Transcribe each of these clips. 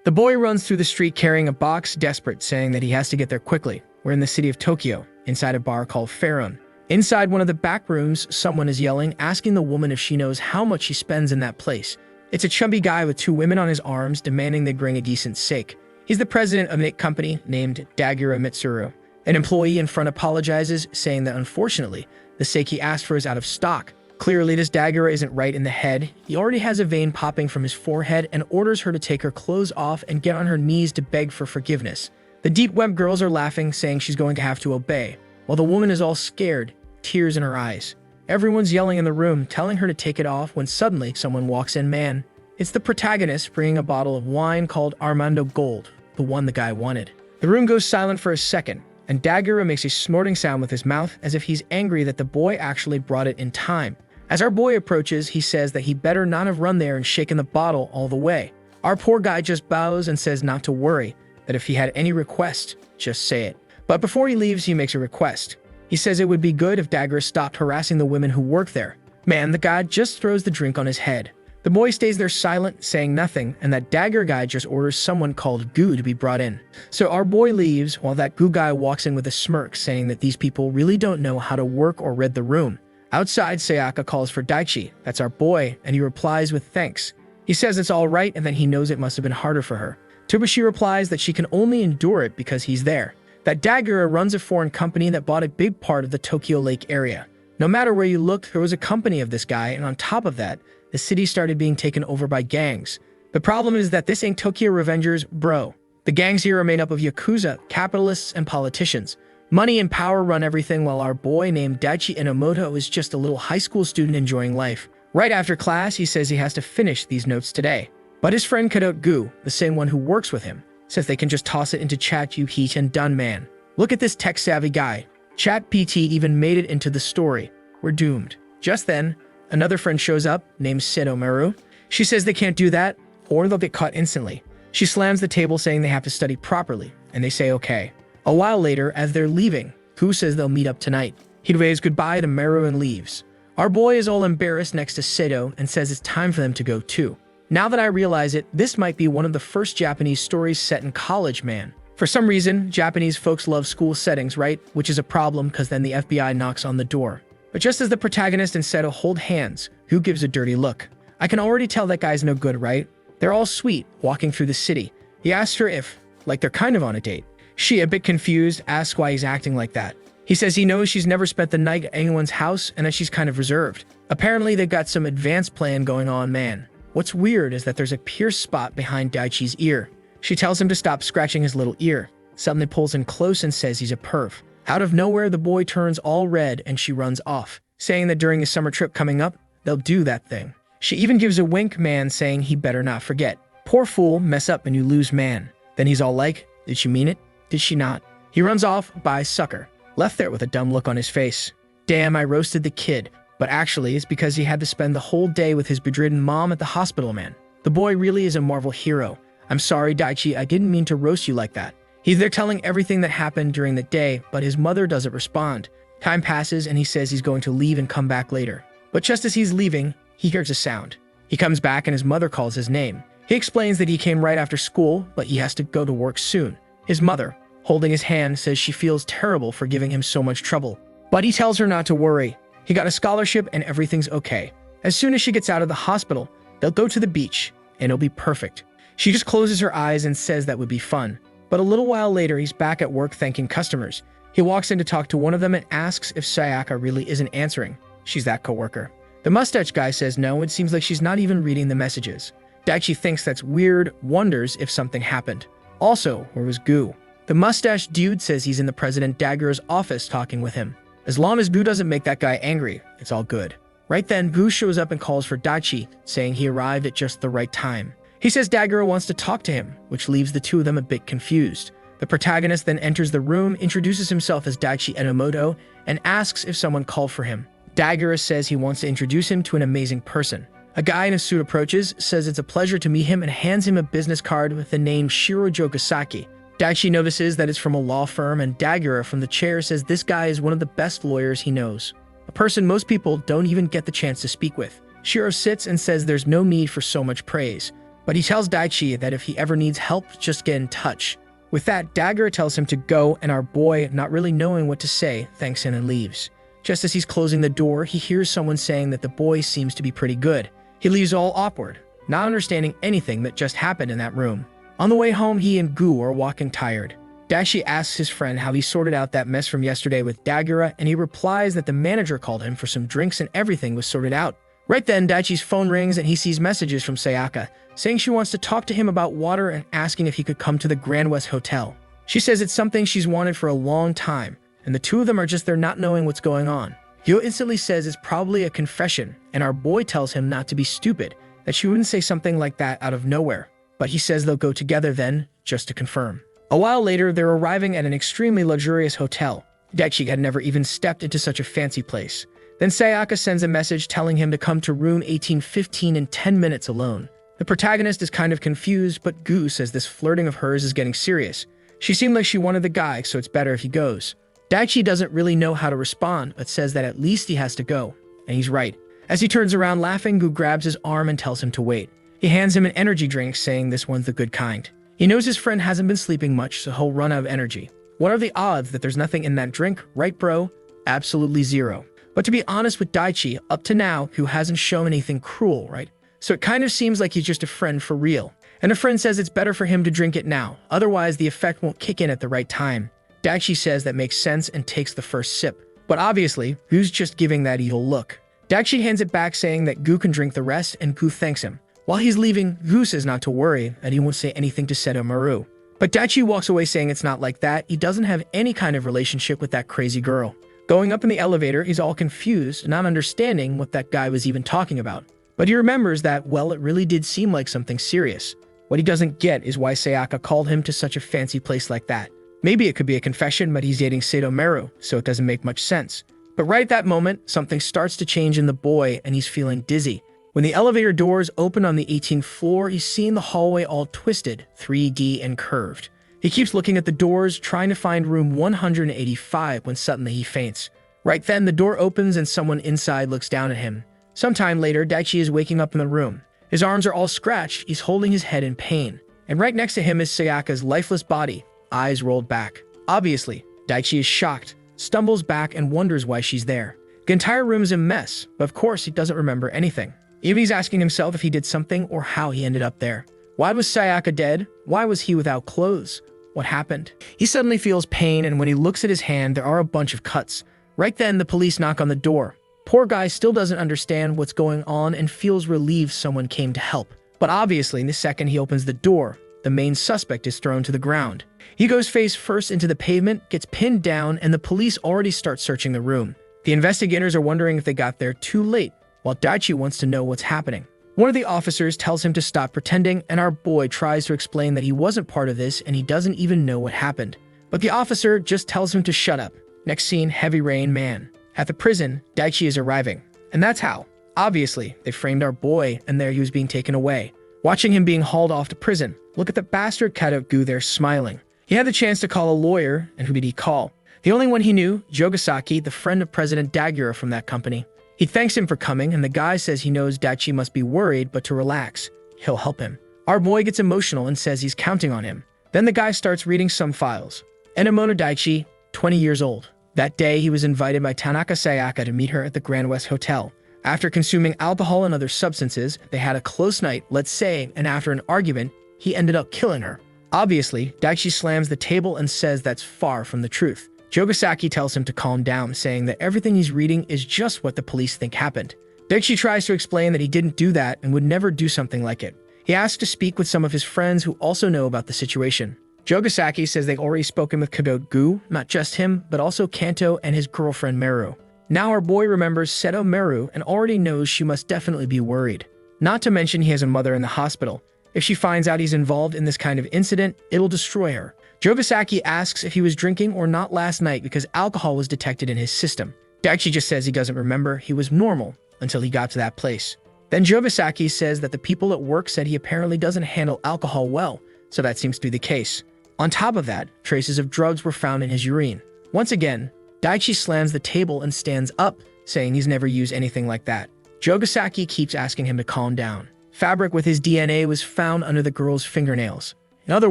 The boy runs through the street carrying a box, desperate, saying that he has to get there quickly. We're in the city of Tokyo, inside a bar called Pharaon. Inside one of the back rooms, someone is yelling, asking the woman if she knows how much she spends in that place. It's a chubby guy with two women on his arms, demanding they bring a decent steak. He's the president of a company named Dagura Mitsuru. An employee in front apologizes, saying that unfortunately, the steak he asked for is out of stock. Clearly, this Dagura isn't right in the head. He already has a vein popping from his forehead and orders her to take her clothes off and get on her knees to beg for forgiveness. The deep web girls are laughing, saying she's going to have to obey, while the woman is all scared, tears in her eyes. Everyone's yelling in the room, telling her to take it off when suddenly someone walks in. Man, it's the protagonist bringing a bottle of wine called Armando Gold, the one the guy wanted. The room goes silent for a second, and Dagura makes a snorting sound with his mouth as if he's angry that the boy actually brought it in time. As our boy approaches, he says that he better not have run there and shaken the bottle all the way. Our poor guy just bows and says not to worry, that if he had any request, just say it. But before he leaves, he makes a request. He says it would be good if Dagura stopped harassing the women who work there. Man, the guy just throws the drink on his head. The boy stays there silent, saying nothing, and that Dagura guy just orders someone called Goo to be brought in. So our boy leaves, while that Goo guy walks in with a smirk, saying that these people really don't know how to work or read the room. Outside, Sayaka calls for Daichi, that's our boy, and he replies with thanks. He says it's all right, and then he knows it must have been harder for her. Tsubushi replies that she can only endure it because he's there. That Dagura runs a foreign company that bought a big part of the Tokyo Lake area. No matter where you looked, there was a company of this guy, and on top of that, the city started being taken over by gangs. The problem is that this ain't Tokyo Revengers, bro. The gangs here are made up of yakuza, capitalists, and politicians. Money and power run everything, while our boy named Daichi Enomoto is just a little high school student enjoying life. Right after class, he says he has to finish these notes today. But his friend Kadote Gu, the same one who works with him, says they can just toss it into ChatGPT and done, man. Look at this tech-savvy guy. ChatGPT even made it into the story. We're doomed. Just then, another friend shows up, named Sedomaru. She says they can't do that, or they'll get caught instantly. She slams the table, saying they have to study properly, and they say okay. A while later, as they're leaving, Gu says they'll meet up tonight. He waves goodbye to Meru and leaves. Our boy is all embarrassed next to Seto and says it's time for them to go too. Now that I realize it, this might be one of the first Japanese stories set in college, man. For some reason, Japanese folks love school settings, right? Which is a problem because then the FBI knocks on the door. But just as the protagonist and Seto hold hands, Gu gives a dirty look. I can already tell that guy's no good, right? They're all sweet, walking through the city. He asks her if, like, they're kind of on a date. She, a bit confused, asks why he's acting like that. He says he knows she's never spent the night at anyone's house and that she's kind of reserved. Apparently, they've got some advanced plan going on, man. What's weird is that there's a pierced spot behind Daichi's ear. She tells him to stop scratching his little ear, suddenly pulls in close and says he's a perv. Out of nowhere, the boy turns all red and she runs off, saying that during his summer trip coming up, they'll do that thing. She even gives a wink, man, saying he better not forget. Poor fool, mess up and you lose, man. Then he's all like, did she mean it? Did she not? He runs off, bye sucker, left there with a dumb look on his face. Damn, I roasted the kid. But actually, it's because he had to spend the whole day with his bedridden mom at the hospital, man. The boy really is a Marvel hero. I'm sorry, Daichi, I didn't mean to roast you like that. He's there telling everything that happened during the day, but his mother doesn't respond. Time passes and he says he's going to leave and come back later. But just as he's leaving, he hears a sound. He comes back and his mother calls his name. He explains that he came right after school, but he has to go to work soon. His mother, holding his hand, says she feels terrible for giving him so much trouble. But he tells her not to worry. He got a scholarship and everything's okay. As soon as she gets out of the hospital, they'll go to the beach and it'll be perfect. She just closes her eyes and says that would be fun. But a little while later, he's back at work thanking customers. He walks in to talk to one of them and asks if Sayaka really isn't answering. She's that coworker. The mustache guy says no, it seems like she's not even reading the messages. Daichi thinks that's weird, wonders if something happened. Also, where was Gu? The mustache dude says he's in the President Dagura's office talking with him. As long as Gu doesn't make that guy angry, it's all good. Right then, Gu shows up and calls for Daichi, saying he arrived at just the right time. He says Dagura wants to talk to him, which leaves the two of them a bit confused. The protagonist then enters the room, introduces himself as Daichi Enomoto, and asks if someone called for him. Dagura says he wants to introduce him to an amazing person. A guy in a suit approaches, says it's a pleasure to meet him, and hands him a business card with the name Shirojo Gasaki. Daichi notices that it's from a law firm, and Dagura from the chair says this guy is one of the best lawyers he knows. A person most people don't even get the chance to speak with. Shiro sits and says there's no need for so much praise. but he tells Daichi that if he ever needs help, just get in touch. With that, Dagger tells him to go, and our boy, not really knowing what to say, thanks him and leaves. Just as he's closing the door, he hears someone saying that the boy seems to be pretty good. He leaves all awkward, not understanding anything that just happened in that room. On the way home, he and Gu are walking tired. Daichi asks his friend how he sorted out that mess from yesterday with Dagura, and he replies that the manager called him for some drinks and everything was sorted out. Right then, Daichi's phone rings and he sees messages from Sayaka, saying she wants to talk to him about water and asking if he could come to the Grand West Hotel. She says it's something she's wanted for a long time, and the two of them are just there not knowing what's going on. Hyo instantly says it's probably a confession, and our boy tells him not to be stupid, that she wouldn't say something like that out of nowhere. But he says they'll go together then, just to confirm. A while later, they're arriving at an extremely luxurious hotel. Daichi had never even stepped into such a fancy place. Then Sayaka sends a message telling him to come to room 1815 in 10 minutes alone. The protagonist is kind of confused, but Gu says this flirting of hers is getting serious. She seemed like she wanted the guy, so it's better if he goes. Daichi doesn't really know how to respond, but says that at least he has to go. And he's right. As he turns around laughing, Gu grabs his arm and tells him to wait. He hands him an energy drink, saying this one's the good kind. He knows his friend hasn't been sleeping much, so he'll run out of energy. What are the odds that there's nothing in that drink, right bro? Absolutely zero. But to be honest with Daichi, up to now, Gu hasn't shown anything cruel, right? So it kind of seems like he's just a friend for real. And a friend says it's better for him to drink it now, otherwise the effect won't kick in at the right time. Daichi says that makes sense and takes the first sip. But obviously, Gu's just giving that evil look. Daichi hands it back saying that Gu can drink the rest, and Gu thanks him. While he's leaving, Gu says not to worry, and he won't say anything to Seto Maru. But Daichi walks away saying it's not like that, he doesn't have any kind of relationship with that crazy girl. Going up in the elevator, he's all confused, not understanding what that guy was even talking about. But he remembers that, well, it really did seem like something serious. What he doesn't get is why Sayaka called him to such a fancy place like that. Maybe it could be a confession, but he's dating Seto Maru, so it doesn't make much sense. But right at that moment, something starts to change in the boy, and he's feeling dizzy. When the elevator doors open on the 18th floor, he's seeing the hallway all twisted, 3D and curved. He keeps looking at the doors, trying to find room 185 when suddenly he faints. Right then, the door opens and someone inside looks down at him. Sometime later, Daichi is waking up in the room. His arms are all scratched, he's holding his head in pain. And right next to him is Sayaka's lifeless body, eyes rolled back. Obviously, Daichi is shocked, stumbles back and wonders why she's there. The entire room is a mess, but of course he doesn't remember anything. Even he's asking himself if he did something or how he ended up there. Why was Sayaka dead? Why was he without clothes? What happened? He suddenly feels pain, and when he looks at his hand, there are a bunch of cuts. Right then, the police knock on the door. Poor guy still doesn't understand what's going on and feels relieved someone came to help. But obviously, in the second he opens the door, the main suspect is thrown to the ground. He goes face first into the pavement, gets pinned down, and the police already start searching the room. The investigators are wondering if they got there too late, while Daichi wants to know what's happening. One of the officers tells him to stop pretending, and our boy tries to explain that he wasn't part of this and he doesn't even know what happened. But the officer just tells him to shut up. Next scene, heavy rain, man. At the prison, Daichi is arriving. And that's how. Obviously, they framed our boy, and there he was being taken away. Watching him being hauled off to prison, look at the bastard Kadogu there smiling. He had the chance to call a lawyer, and who did he call? The only one he knew, Jogasaki, the friend of President Dagura from that company. He thanks him for coming, and the guy says he knows Daichi must be worried, but to relax. He'll help him. Our boy gets emotional and says he's counting on him. Then the guy starts reading some files. Enemono Daichi, 20 years old. That day, he was invited by Tanaka Sayaka to meet her at the Grand West Hotel. After consuming alcohol and other substances, they had a close night, let's say, and after an argument, he ended up killing her. Obviously, Daichi slams the table and says that's far from the truth. Jogasaki tells him to calm down, saying that everything he's reading is just what the police think happened. Daichi tries to explain that he didn't do that and would never do something like it. He asks to speak with some of his friends who also know about the situation. Jogasaki says they've already spoken with Kadogu, not just him, but also Kanto and his girlfriend Meru. Now our boy remembers Seto Meru and already knows she must definitely be worried. Not to mention he has a mother in the hospital. If she finds out he's involved in this kind of incident, it'll destroy her. Jogasaki asks if he was drinking or not last night because alcohol was detected in his system. Daichi just says he doesn't remember, he was normal until he got to that place. Then Jogasaki says that the people at work said he apparently doesn't handle alcohol well, so that seems to be the case. On top of that, traces of drugs were found in his urine. Once again, Daichi slams the table and stands up, saying he's never used anything like that. Jogasaki keeps asking him to calm down. Fabric with his DNA was found under the girl's fingernails. In other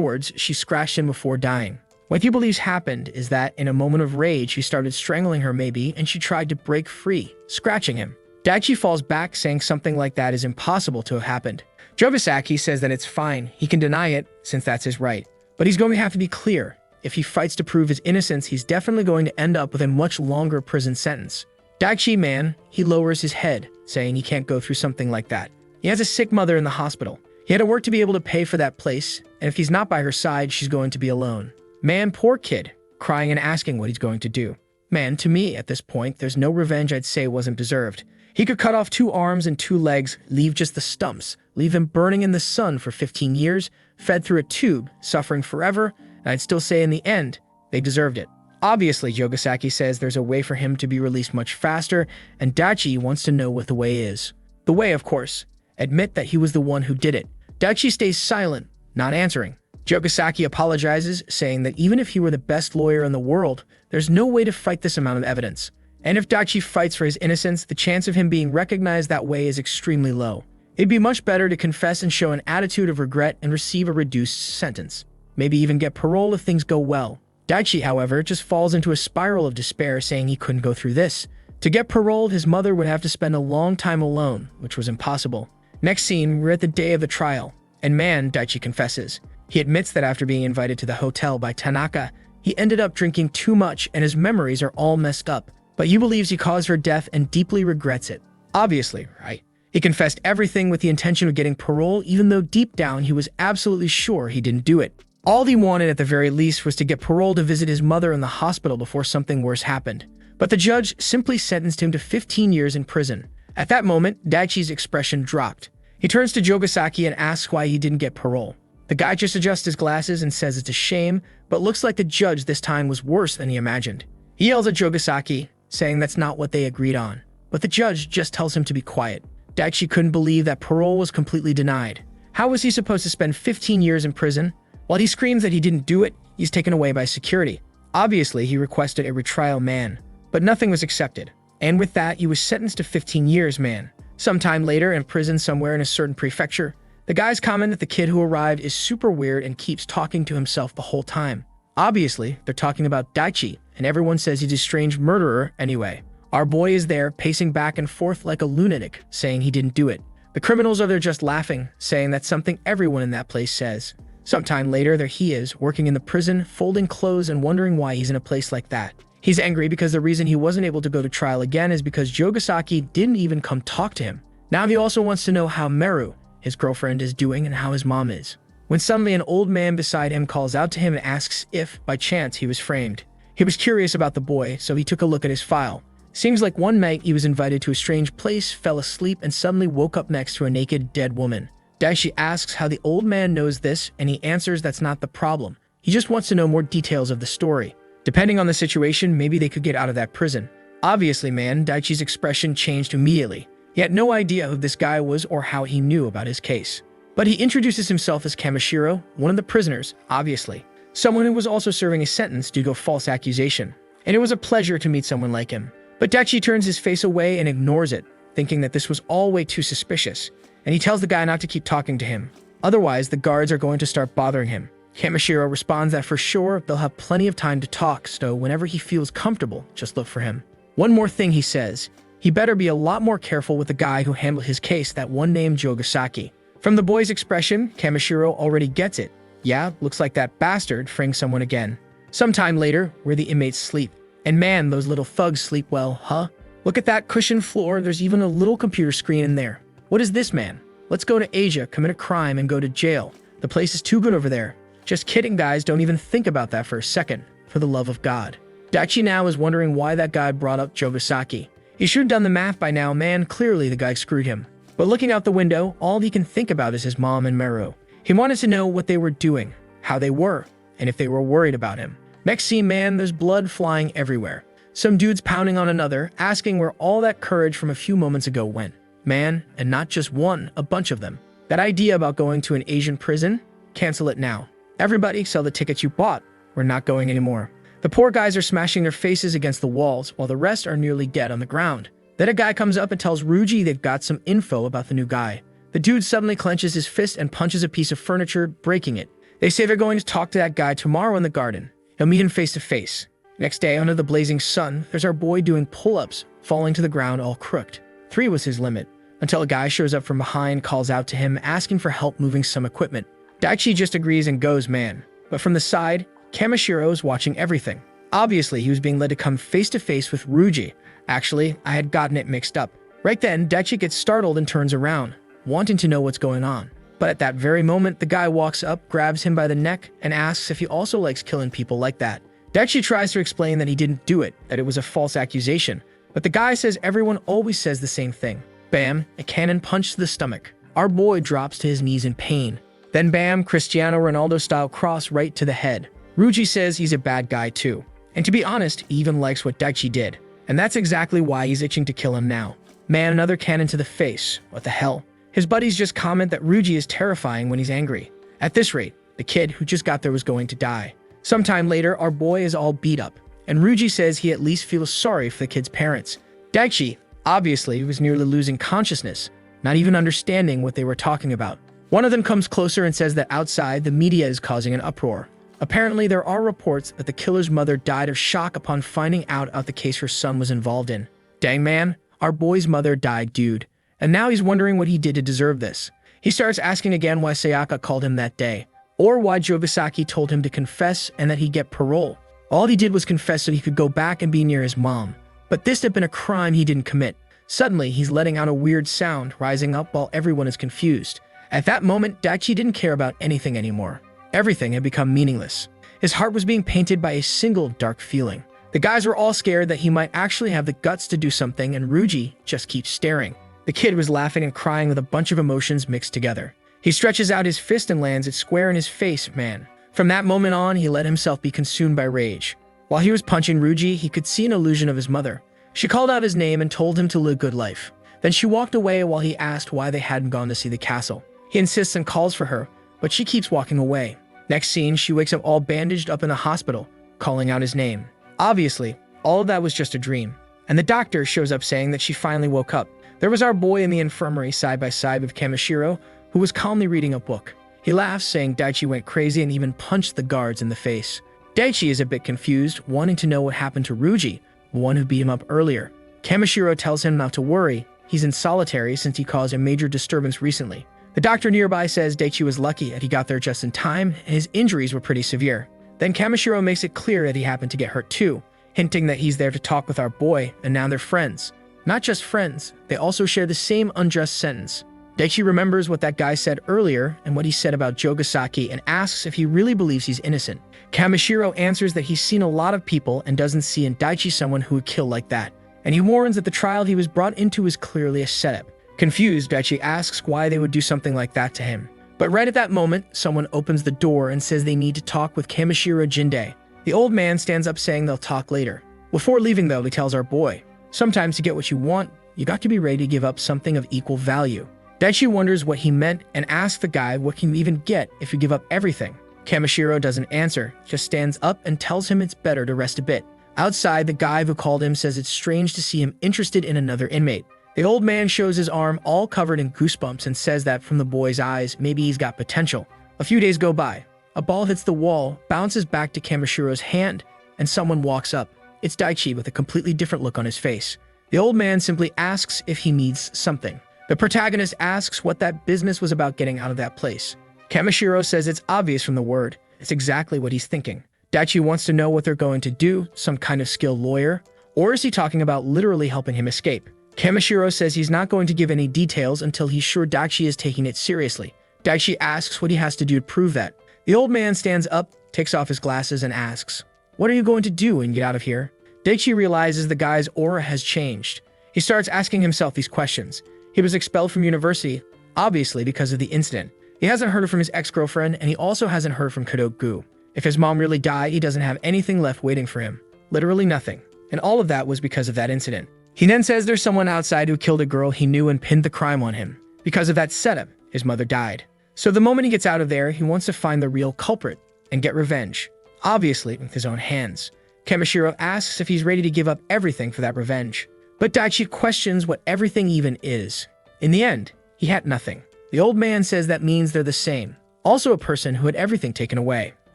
words, she scratched him before dying. What he believes happened is that in a moment of rage, he started strangling her maybe, and she tried to break free, scratching him. Daichi falls back, saying something like that is impossible to have happened. Jogasaki says that it's fine, he can deny it, since that's his right. But he's going to have to be clear. If he fights to prove his innocence, he's definitely going to end up with a much longer prison sentence. Daichi, man, he lowers his head, saying he can't go through something like that. He has a sick mother in the hospital. He had to work to be able to pay for that place, and if he's not by her side, she's going to be alone. Man, poor kid, crying and asking what he's going to do. Man, to me, at this point, there's no revenge I'd say wasn't deserved. He could cut off 2 arms and 2 legs, leave just the stumps, leave him burning in the sun for 15 years, fed through a tube, suffering forever, and I'd still say in the end, they deserved it. Obviously, Jogasaki says there's a way for him to be released much faster, and Daichi wants to know what the way is. The way, of course. Admit that he was the one who did it. Daichi stays silent, not answering. Jogasaki apologizes, saying that even if he were the best lawyer in the world, there's no way to fight this amount of evidence. And if Daichi fights for his innocence, the chance of him being recognized that way is extremely low. It'd be much better to confess and show an attitude of regret and receive a reduced sentence. Maybe even get parole if things go well. Daichi, however, just falls into a spiral of despair, saying he couldn't go through this. To get paroled, his mother would have to spend a long time alone, which was impossible. Next scene, we're at the day of the trial. And man, Daichi confesses. He admits that after being invited to the hotel by Tanaka, he ended up drinking too much and his memories are all messed up. But he believes he caused her death and deeply regrets it. Obviously, right? He confessed everything with the intention of getting parole, even though deep down he was absolutely sure he didn't do it. All he wanted at the very least was to get parole to visit his mother in the hospital before something worse happened. But the judge simply sentenced him to 15 years in prison. At that moment, Daichi's expression dropped. He turns to Jogasaki and asks why he didn't get parole. The guy just adjusts his glasses and says it's a shame, but looks like the judge this time was worse than he imagined. He yells at Jogasaki, saying that's not what they agreed on. But the judge just tells him to be quiet. Daichi couldn't believe that parole was completely denied. How was he supposed to spend 15 years in prison? While he screams that he didn't do it, he's taken away by security. Obviously, he requested a retrial, man, but nothing was accepted. And with that, he was sentenced to 15 years, man. Sometime later, in prison somewhere in a certain prefecture, the guys comment that the kid who arrived is super weird and keeps talking to himself the whole time. Obviously, they're talking about Daichi, and everyone says he's a strange murderer anyway. Our boy is there, pacing back and forth like a lunatic, saying he didn't do it. The criminals are there just laughing, saying that's something everyone in that place says. Sometime later, there he is, working in the prison, folding clothes and wondering why he's in a place like that. He's angry because the reason he wasn't able to go to trial again is because Jogasaki didn't even come talk to him. Now he also wants to know how Meru, his girlfriend, is doing and how his mom is. When suddenly an old man beside him calls out to him and asks if, by chance, he was framed. He was curious about the boy, so he took a look at his file. Seems like one night he was invited to a strange place, fell asleep, and suddenly woke up next to a naked, dead woman. Daichi asks how the old man knows this, and he answers that's not the problem. He just wants to know more details of the story. Depending on the situation, maybe they could get out of that prison. Obviously, man, Daichi's expression changed immediately. He had no idea who this guy was or how he knew about his case. But he introduces himself as Kamishiro, one of the prisoners, obviously. Someone who was also serving a sentence due to a false accusation. And it was a pleasure to meet someone like him. But Daichi turns his face away and ignores it, thinking that this was all way too suspicious. And he tells the guy not to keep talking to him. Otherwise, the guards are going to start bothering him. Kamishiro responds that for sure, they'll have plenty of time to talk, so whenever he feels comfortable, just look for him. One more thing he says. He better be a lot more careful with the guy who handled his case, that one named Jogasaki. From the boy's expression, Kamishiro already gets it. Yeah, looks like that bastard framed someone again. Sometime later, where the inmates sleep. And man, those little thugs sleep well, huh? Look at that cushioned floor, there's even a little computer screen in there. What is this, man? Let's go to Asia, commit a crime, and go to jail. The place is too good over there. Just kidding, guys, don't even think about that for a second, for the love of God. Daichi now is wondering why that guy brought up Jogasaki. He should have done the math by now, man, clearly the guy screwed him. But looking out the window, all he can think about is his mom and Meru. He wanted to know what they were doing, how they were, and if they were worried about him. Next scene, man, there's blood flying everywhere. Some dudes pounding on another, asking where all that courage from a few moments ago went. Man, and not just one, a bunch of them. That idea about going to an Asian prison? Cancel it now. Everybody sell the tickets you bought. We're not going anymore. The poor guys are smashing their faces against the walls, while the rest are nearly dead on the ground. Then a guy comes up and tells Ruji they've got some info about the new guy. The dude suddenly clenches his fist and punches a piece of furniture, breaking it. They say they're going to talk to that guy tomorrow in the garden. He'll meet him face to face. Next day, under the blazing sun, there's our boy doing pull-ups, falling to the ground all crooked. 3 was his limit, until a guy shows up from behind, calls out to him, asking for help moving some equipment. Daichi just agrees and goes man. But from the side, Kamishiro is watching everything. Obviously, he was being led to come face to face with Ryuji. Actually, I had gotten it mixed up. Right then, Daichi gets startled and turns around, wanting to know what's going on. But at that very moment, the guy walks up, grabs him by the neck, and asks if he also likes killing people like that. Daichi tries to explain that he didn't do it, that it was a false accusation. But the guy says everyone always says the same thing. Bam, a cannon punch to the stomach. Our boy drops to his knees in pain. Then bam, Cristiano Ronaldo-style cross right to the head. Ryuji says he's a bad guy too. And to be honest, he even likes what Daichi did. And that's exactly why he's itching to kill him now. Man, another cannon to the face. What the hell? His buddies just comment that Ryuji is terrifying when he's angry. At this rate, the kid who just got there was going to die. Sometime later, our boy is all beat up, and Ryuji says he at least feels sorry for the kid's parents. Daichi, obviously, was nearly losing consciousness, not even understanding what they were talking about. One of them comes closer and says that outside, the media is causing an uproar. Apparently, there are reports that the killer's mother died of shock upon finding out the case her son was involved in. Dang man, our boy's mother died, dude. And now he's wondering what he did to deserve this. He starts asking again why Sayaka called him that day, or why Jogasaki told him to confess and that he'd get parole. All he did was confess so he could go back and be near his mom. But this had been a crime he didn't commit. Suddenly, he's letting out a weird sound, rising up while everyone is confused. At that moment, Daichi didn't care about anything anymore. Everything had become meaningless. His heart was being painted by a single dark feeling. The guys were all scared that he might actually have the guts to do something, and Ryuji just keeps staring. The kid was laughing and crying with a bunch of emotions mixed together. He stretches out his fist and lands it square in his face, man. From that moment on, he let himself be consumed by rage. While he was punching Ryuji, he could see an illusion of his mother. She called out his name and told him to live a good life. Then she walked away while he asked why they hadn't gone to see the castle. He insists and calls for her, but she keeps walking away. Next scene, she wakes up all bandaged up in the hospital, calling out his name. Obviously, all of that was just a dream. And the doctor shows up saying that she finally woke up. There was our boy in the infirmary side by side with Kamishiro, who was calmly reading a book. He laughs, saying Daichi went crazy and even punched the guards in the face. Daichi is a bit confused, wanting to know what happened to Ryuji, the one who beat him up earlier. Kamishiro tells him not to worry, he's in solitary since he caused a major disturbance recently. The doctor nearby says Daichi was lucky that he got there just in time, and his injuries were pretty severe. Then Kamishiro makes it clear that he happened to get hurt too, hinting that he's there to talk with our boy, and now they're friends. Not just friends, they also share the same unjust sentence. Daichi remembers what that guy said earlier and what he said about Jogasaki and asks if he really believes he's innocent. Kamishiro answers that he's seen a lot of people and doesn't see in Daichi someone who would kill like that. And he warns that the trial he was brought into is clearly a setup. Confused, Daichi asks why they would do something like that to him. But right at that moment, someone opens the door and says they need to talk with Kamishiro Jinde. The old man stands up saying they'll talk later. Before leaving though, he tells our boy, sometimes to get what you want, you got to be ready to give up something of equal value. Daichi wonders what he meant and asks the guy what can you even get if you give up everything. Kamishiro doesn't answer, just stands up and tells him it's better to rest a bit. Outside, the guy who called him says it's strange to see him interested in another inmate. The old man shows his arm all covered in goosebumps and says that from the boy's eyes, maybe he's got potential. A few days go by. A ball hits the wall, bounces back to Kamishiro's hand, and someone walks up. It's Daichi with a completely different look on his face. The old man simply asks if he needs something. The protagonist asks what that business was about getting out of that place. Kamishiro says it's obvious from the word. It's exactly what he's thinking. Daichi wants to know what they're going to do, some kind of skilled lawyer, or is he talking about literally helping him escape? Kamishiro says he's not going to give any details until he's sure Daichi is taking it seriously. Daichi asks what he has to do to prove that. The old man stands up, takes off his glasses, and asks, "What are you going to do when you get out of here?" Daichi realizes the guy's aura has changed. He starts asking himself these questions. He was expelled from university, obviously because of the incident. He hasn't heard from his ex-girlfriend, and he also hasn't heard from Kadogu. If his mom really died, he doesn't have anything left waiting for him. Literally nothing. And all of that was because of that incident. He then says there's someone outside who killed a girl he knew and pinned the crime on him. Because of that setup, his mother died. So the moment he gets out of there, he wants to find the real culprit and get revenge. Obviously, with his own hands. Kamishiro asks if he's ready to give up everything for that revenge. But Daichi questions what everything even is. In the end, he had nothing. The old man says that means they're the same. Also a person who had everything taken away.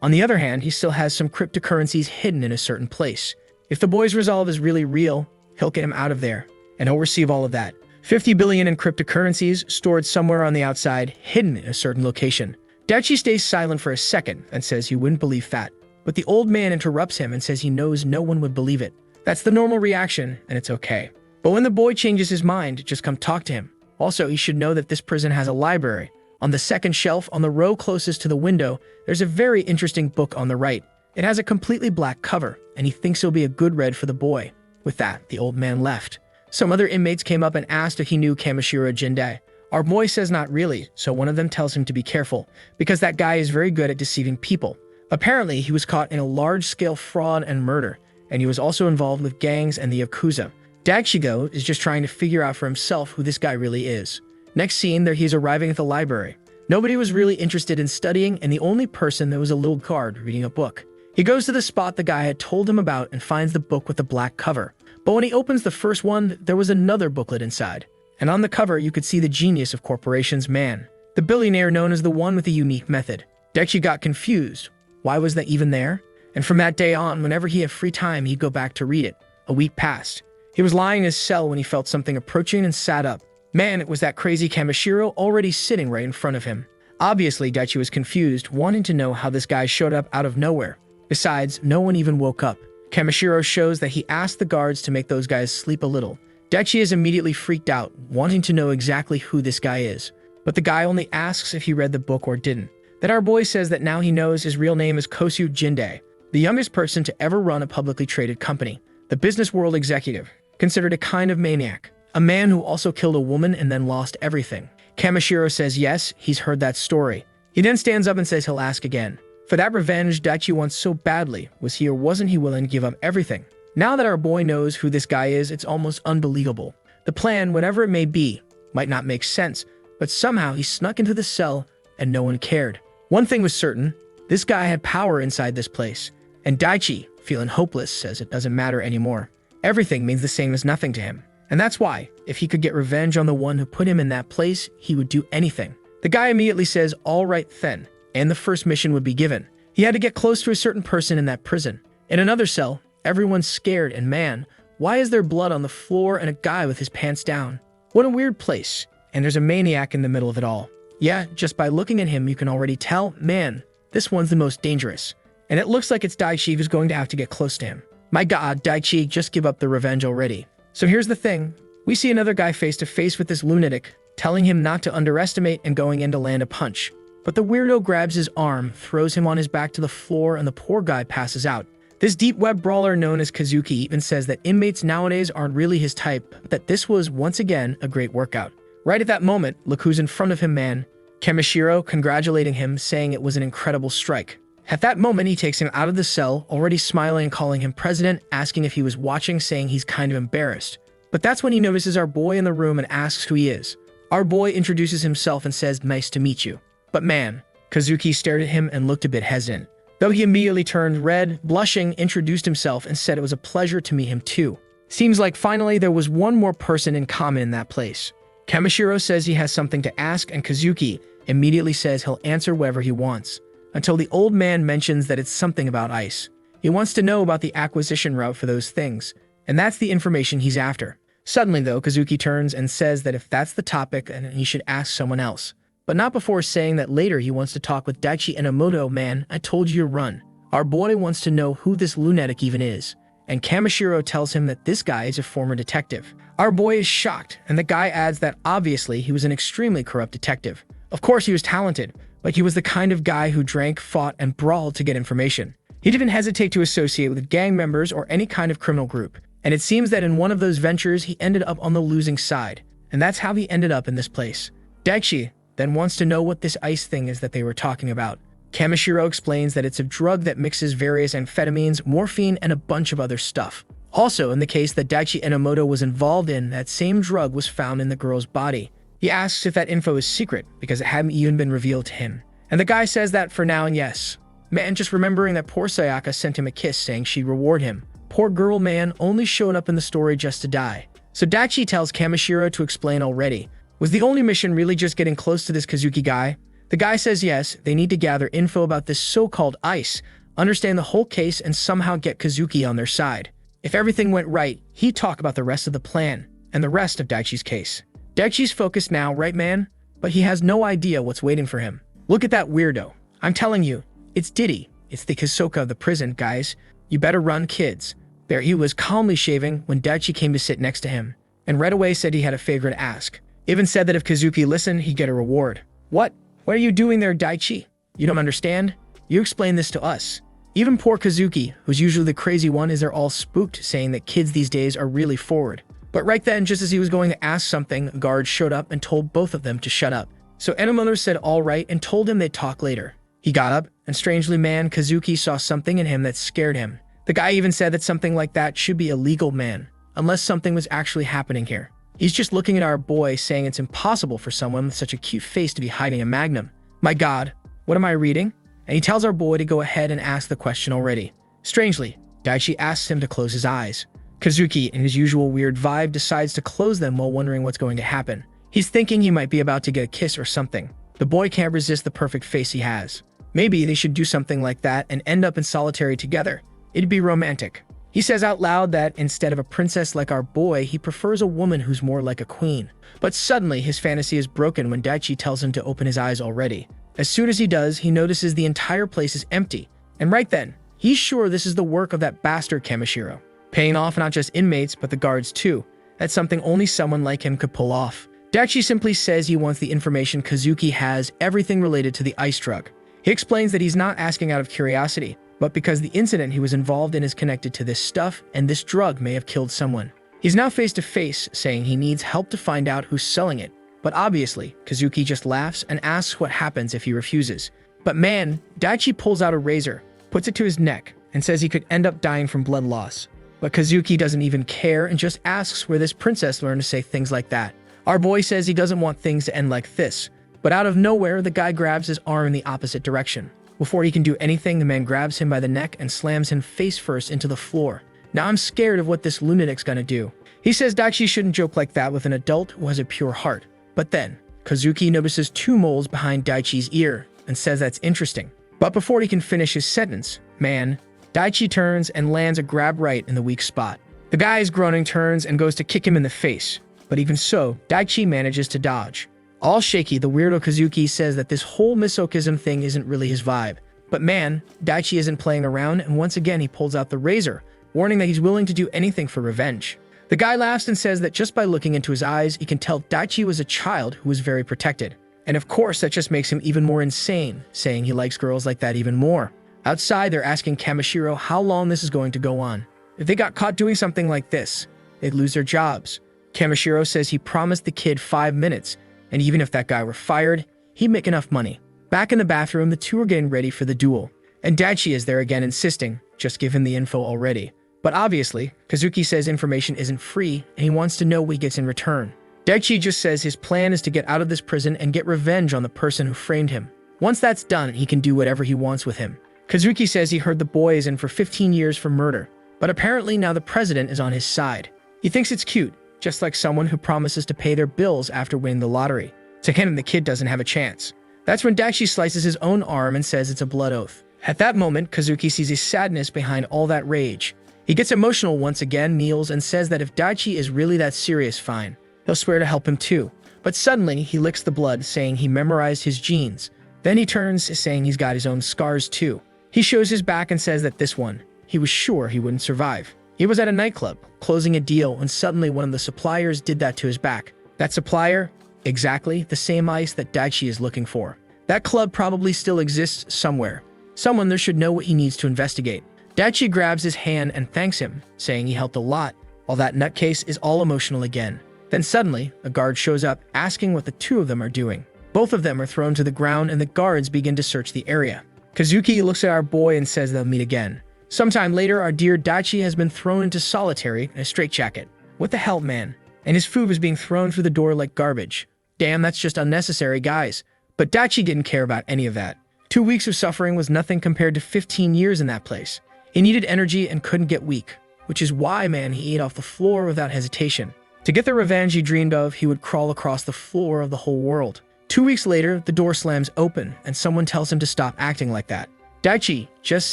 On the other hand, he still has some cryptocurrencies hidden in a certain place. If the boy's resolve is really real, he'll get him out of there, and he'll receive all of that. 50 billion in cryptocurrencies stored somewhere on the outside, hidden in a certain location. Daichi stays silent for a second and says he wouldn't believe that. But the old man interrupts him and says he knows no one would believe it. That's the normal reaction, and it's okay. But when the boy changes his mind, just come talk to him. Also, he should know that this prison has a library. On the second shelf, on the row closest to the window, there's a very interesting book on the right. It has a completely black cover, and he thinks it'll be a good read for the boy. With that, the old man left. Some other inmates came up and asked if he knew Kamishiro Jindai. Our boy says not really, so one of them tells him to be careful, because that guy is very good at deceiving people. Apparently, he was caught in a large-scale fraud and murder, and he was also involved with gangs and the Yakuza. Dagshigo is just trying to figure out for himself who this guy really is. Next scene, there he's arriving at the library. Nobody was really interested in studying, and the only person there was a little guard reading a book. He goes to the spot the guy had told him about and finds the book with the black cover. But when he opens the first one, there was another booklet inside. And on the cover, you could see the genius of corporations man, the billionaire known as the one with the unique method. Daichi got confused. Why was that even there? And from that day on, whenever he had free time, he'd go back to read it. A week passed. He was lying in his cell when he felt something approaching and sat up. Man, it was that crazy Kamishiro already sitting right in front of him. Obviously, Daichi was confused, wanting to know how this guy showed up out of nowhere. Besides, no one even woke up. Kamishiro shows that he asked the guards to make those guys sleep a little. Daichi is immediately freaked out, wanting to know exactly who this guy is. But the guy only asks if he read the book or didn't. Then our boy says that now he knows his real name is Kosu Jindai, the youngest person to ever run a publicly traded company, the business world executive, considered a kind of maniac, a man who also killed a woman and then lost everything. Kamishiro says yes, he's heard that story. He then stands up and says he'll ask again. For that revenge Daichi wants so badly, was he or wasn't he willing to give up everything? Now that our boy knows who this guy is, it's almost unbelievable. The plan, whatever it may be, might not make sense, but somehow he snuck into the cell and no one cared. One thing was certain, this guy had power inside this place, and Daichi, feeling hopeless, says it doesn't matter anymore. Everything means the same as nothing to him. And that's why, if he could get revenge on the one who put him in that place, he would do anything. The guy immediately says, all right then, and the first mission would be given. He had to get close to a certain person in that prison. In another cell, everyone's scared, and man, why is there blood on the floor and a guy with his pants down? What a weird place. And there's a maniac in the middle of it all. Yeah, just by looking at him, you can already tell, man, this one's the most dangerous. And it looks like it's Daichi who's going to have to get close to him. My god, Daichi, just give up the revenge already. So here's the thing. We see another guy face to face with this lunatic, telling him not to underestimate and going in to land a punch. But the weirdo grabs his arm, throws him on his back to the floor, and the poor guy passes out. This deep web brawler known as Kazuki even says that inmates nowadays aren't really his type, but that this was, once again, a great workout. Right at that moment, look who's in front of him, man. Kamishiro congratulating him, saying it was an incredible strike. At that moment, he takes him out of the cell, already smiling and calling him president, asking if he was watching, saying he's kind of embarrassed. But that's when he notices our boy in the room and asks who he is. Our boy introduces himself and says, nice to meet you. But man, Kazuki stared at him and looked a bit hesitant. Though he immediately turned red, blushing, introduced himself and said it was a pleasure to meet him too. Seems like finally there was one more person in common in that place. Kamishiro says he has something to ask, and Kazuki immediately says he'll answer whatever he wants, until the old man mentions that it's something about ice. He wants to know about the acquisition route for those things, and that's the information he's after. Suddenly though, Kazuki turns and says that if that's the topic, then he should ask someone else. But not before saying that later he wants to talk with Daichi Enomoto. Man, I told you to run. Our boy wants to know who this lunatic even is, and Kamishiro tells him that this guy is a former detective. Our boy is shocked, and the guy adds that obviously he was an extremely corrupt detective. Of course he was talented, but he was the kind of guy who drank, fought, and brawled to get information. He didn't hesitate to associate with gang members or any kind of criminal group, and it seems that in one of those ventures he ended up on the losing side, and that's how he ended up in this place. Daichi then wants to know what this ice thing is that they were talking about. Kamishiro explains that it's a drug that mixes various amphetamines, morphine, and a bunch of other stuff. Also, in the case that Daichi Enomoto was involved in, that same drug was found in the girl's body. He asks if that info is secret, because it hadn't even been revealed to him. And the guy says that for now, and yes. Man, just remembering that poor Sayaka sent him a kiss saying she'd reward him. Poor girl, man, only showed up in the story just to die. So Daichi tells Kamishiro to explain already, Was the only mission really just getting close to this Kazuki guy? The guy says yes, they need to gather info about this so-called ice, understand the whole case, and somehow get Kazuki on their side. If everything went right, he'd talk about the rest of the plan, and the rest of Daichi's case. Daichi's focused now, right man? But he has no idea what's waiting for him. Look at that weirdo. I'm telling you, it's Diddy. It's the Kisoka of the prison, guys. You better run, kids. There he was calmly shaving when Daichi came to sit next to him, and right away said he had a favor to ask. Even said that if Kazuki listened, he'd get a reward. What? What are you doing there, Daichi? You don't understand? You explain this to us. Even poor Kazuki, who's usually the crazy one, is there all spooked, saying that kids these days are really forward. But right then, just as he was going to ask something, a guard showed up and told both of them to shut up. So Enomoto said all right and told him they'd talk later. He got up, and strangely man, Kazuki saw something in him that scared him. The guy even said that something like that should be illegal, man, unless something was actually happening here. He's just looking at our boy, saying it's impossible for someone with such a cute face to be hiding a magnum. My god, what am I reading? And he tells our boy to go ahead and ask the question already. Strangely, Daichi asks him to close his eyes. Kazuki, in his usual weird vibe, decides to close them while wondering what's going to happen. He's thinking he might be about to get a kiss or something. The boy can't resist the perfect face he has. Maybe they should do something like that and end up in solitary together. It'd be romantic. He says out loud that instead of a princess like our boy, he prefers a woman who's more like a queen. But suddenly, his fantasy is broken when Daichi tells him to open his eyes already. As soon as he does, he notices the entire place is empty. And right then, he's sure this is the work of that bastard Kamishiro, paying off not just inmates, but the guards too. That's something only someone like him could pull off. Daichi simply says he wants the information Kazuki has, everything related to the ice drug. He explains that he's not asking out of curiosity, but because the incident he was involved in is connected to this stuff, and this drug may have killed someone. He's now face to face, saying he needs help to find out who's selling it. But obviously, Kazuki just laughs and asks what happens if he refuses. But man, Daichi pulls out a razor, puts it to his neck, and says he could end up dying from blood loss. But Kazuki doesn't even care and just asks where this princess learned to say things like that. Our boy says he doesn't want things to end like this. But out of nowhere, the guy grabs his arm in the opposite direction. Before he can do anything, the man grabs him by the neck and slams him face first into the floor. Now I'm scared of what this lunatic's gonna do. He says Daichi shouldn't joke like that with an adult who has a pure heart. But then, Kazuki notices 2 moles behind Daichi's ear and says that's interesting. But before he can finish his sentence, man, Daichi turns and lands a grab right in the weak spot. The guy's groaning turns and goes to kick him in the face. But even so, Daichi manages to dodge. All shaky, the weirdo Kazuki says that this whole masochism thing isn't really his vibe. But man, Daichi isn't playing around, and once again he pulls out the razor, warning that he's willing to do anything for revenge. The guy laughs and says that just by looking into his eyes, he can tell Daichi was a child who was very protected. And of course, that just makes him even more insane, saying he likes girls like that even more. Outside, they're asking Kamishiro how long this is going to go on. If they got caught doing something like this, they'd lose their jobs. Kamishiro says he promised the kid 5 minutes, and even if that guy were fired, he'd make enough money. Back in the bathroom, the two are getting ready for the duel. And Daichi is there again insisting, just give him the info already. But obviously, Kazuki says information isn't free, and he wants to know what he gets in return. Daichi just says his plan is to get out of this prison and get revenge on the person who framed him. Once that's done, he can do whatever he wants with him. Kazuki says he heard the boy is in for 15 years for murder, but apparently now the president is on his side. He thinks it's cute, just like someone who promises to pay their bills after winning the lottery. To him, the kid doesn't have a chance. That's when Daichi slices his own arm and says it's a blood oath. At that moment, Kazuki sees his sadness behind all that rage. He gets emotional once again, kneels, and says that if Daichi is really that serious, fine. He'll swear to help him too. But suddenly, he licks the blood, saying he memorized his genes. Then he turns, saying he's got his own scars too. He shows his back and says that this one, he was sure he wouldn't survive. He was at a nightclub, closing a deal, when suddenly one of the suppliers did that to his back. That supplier? Exactly the same ice that Daichi is looking for. That club probably still exists somewhere. Someone there should know what he needs to investigate. Daichi grabs his hand and thanks him, saying he helped a lot, while that nutcase is all emotional again. Then suddenly, a guard shows up, asking what the two of them are doing. Both of them are thrown to the ground and the guards begin to search the area. Kazuki looks at our boy and says they'll meet again. Sometime later, our dear Daichi has been thrown into solitary in a straitjacket. What the hell, man? And his food was being thrown through the door like garbage. Damn, that's just unnecessary, guys. But Daichi didn't care about any of that. 2 weeks of suffering was nothing compared to 15 years in that place. He needed energy and couldn't get weak, which is why, man, he ate off the floor without hesitation. To get the revenge he dreamed of, he would crawl across the floor of the whole world. 2 weeks later, the door slams open, and someone tells him to stop acting like that. Daichi just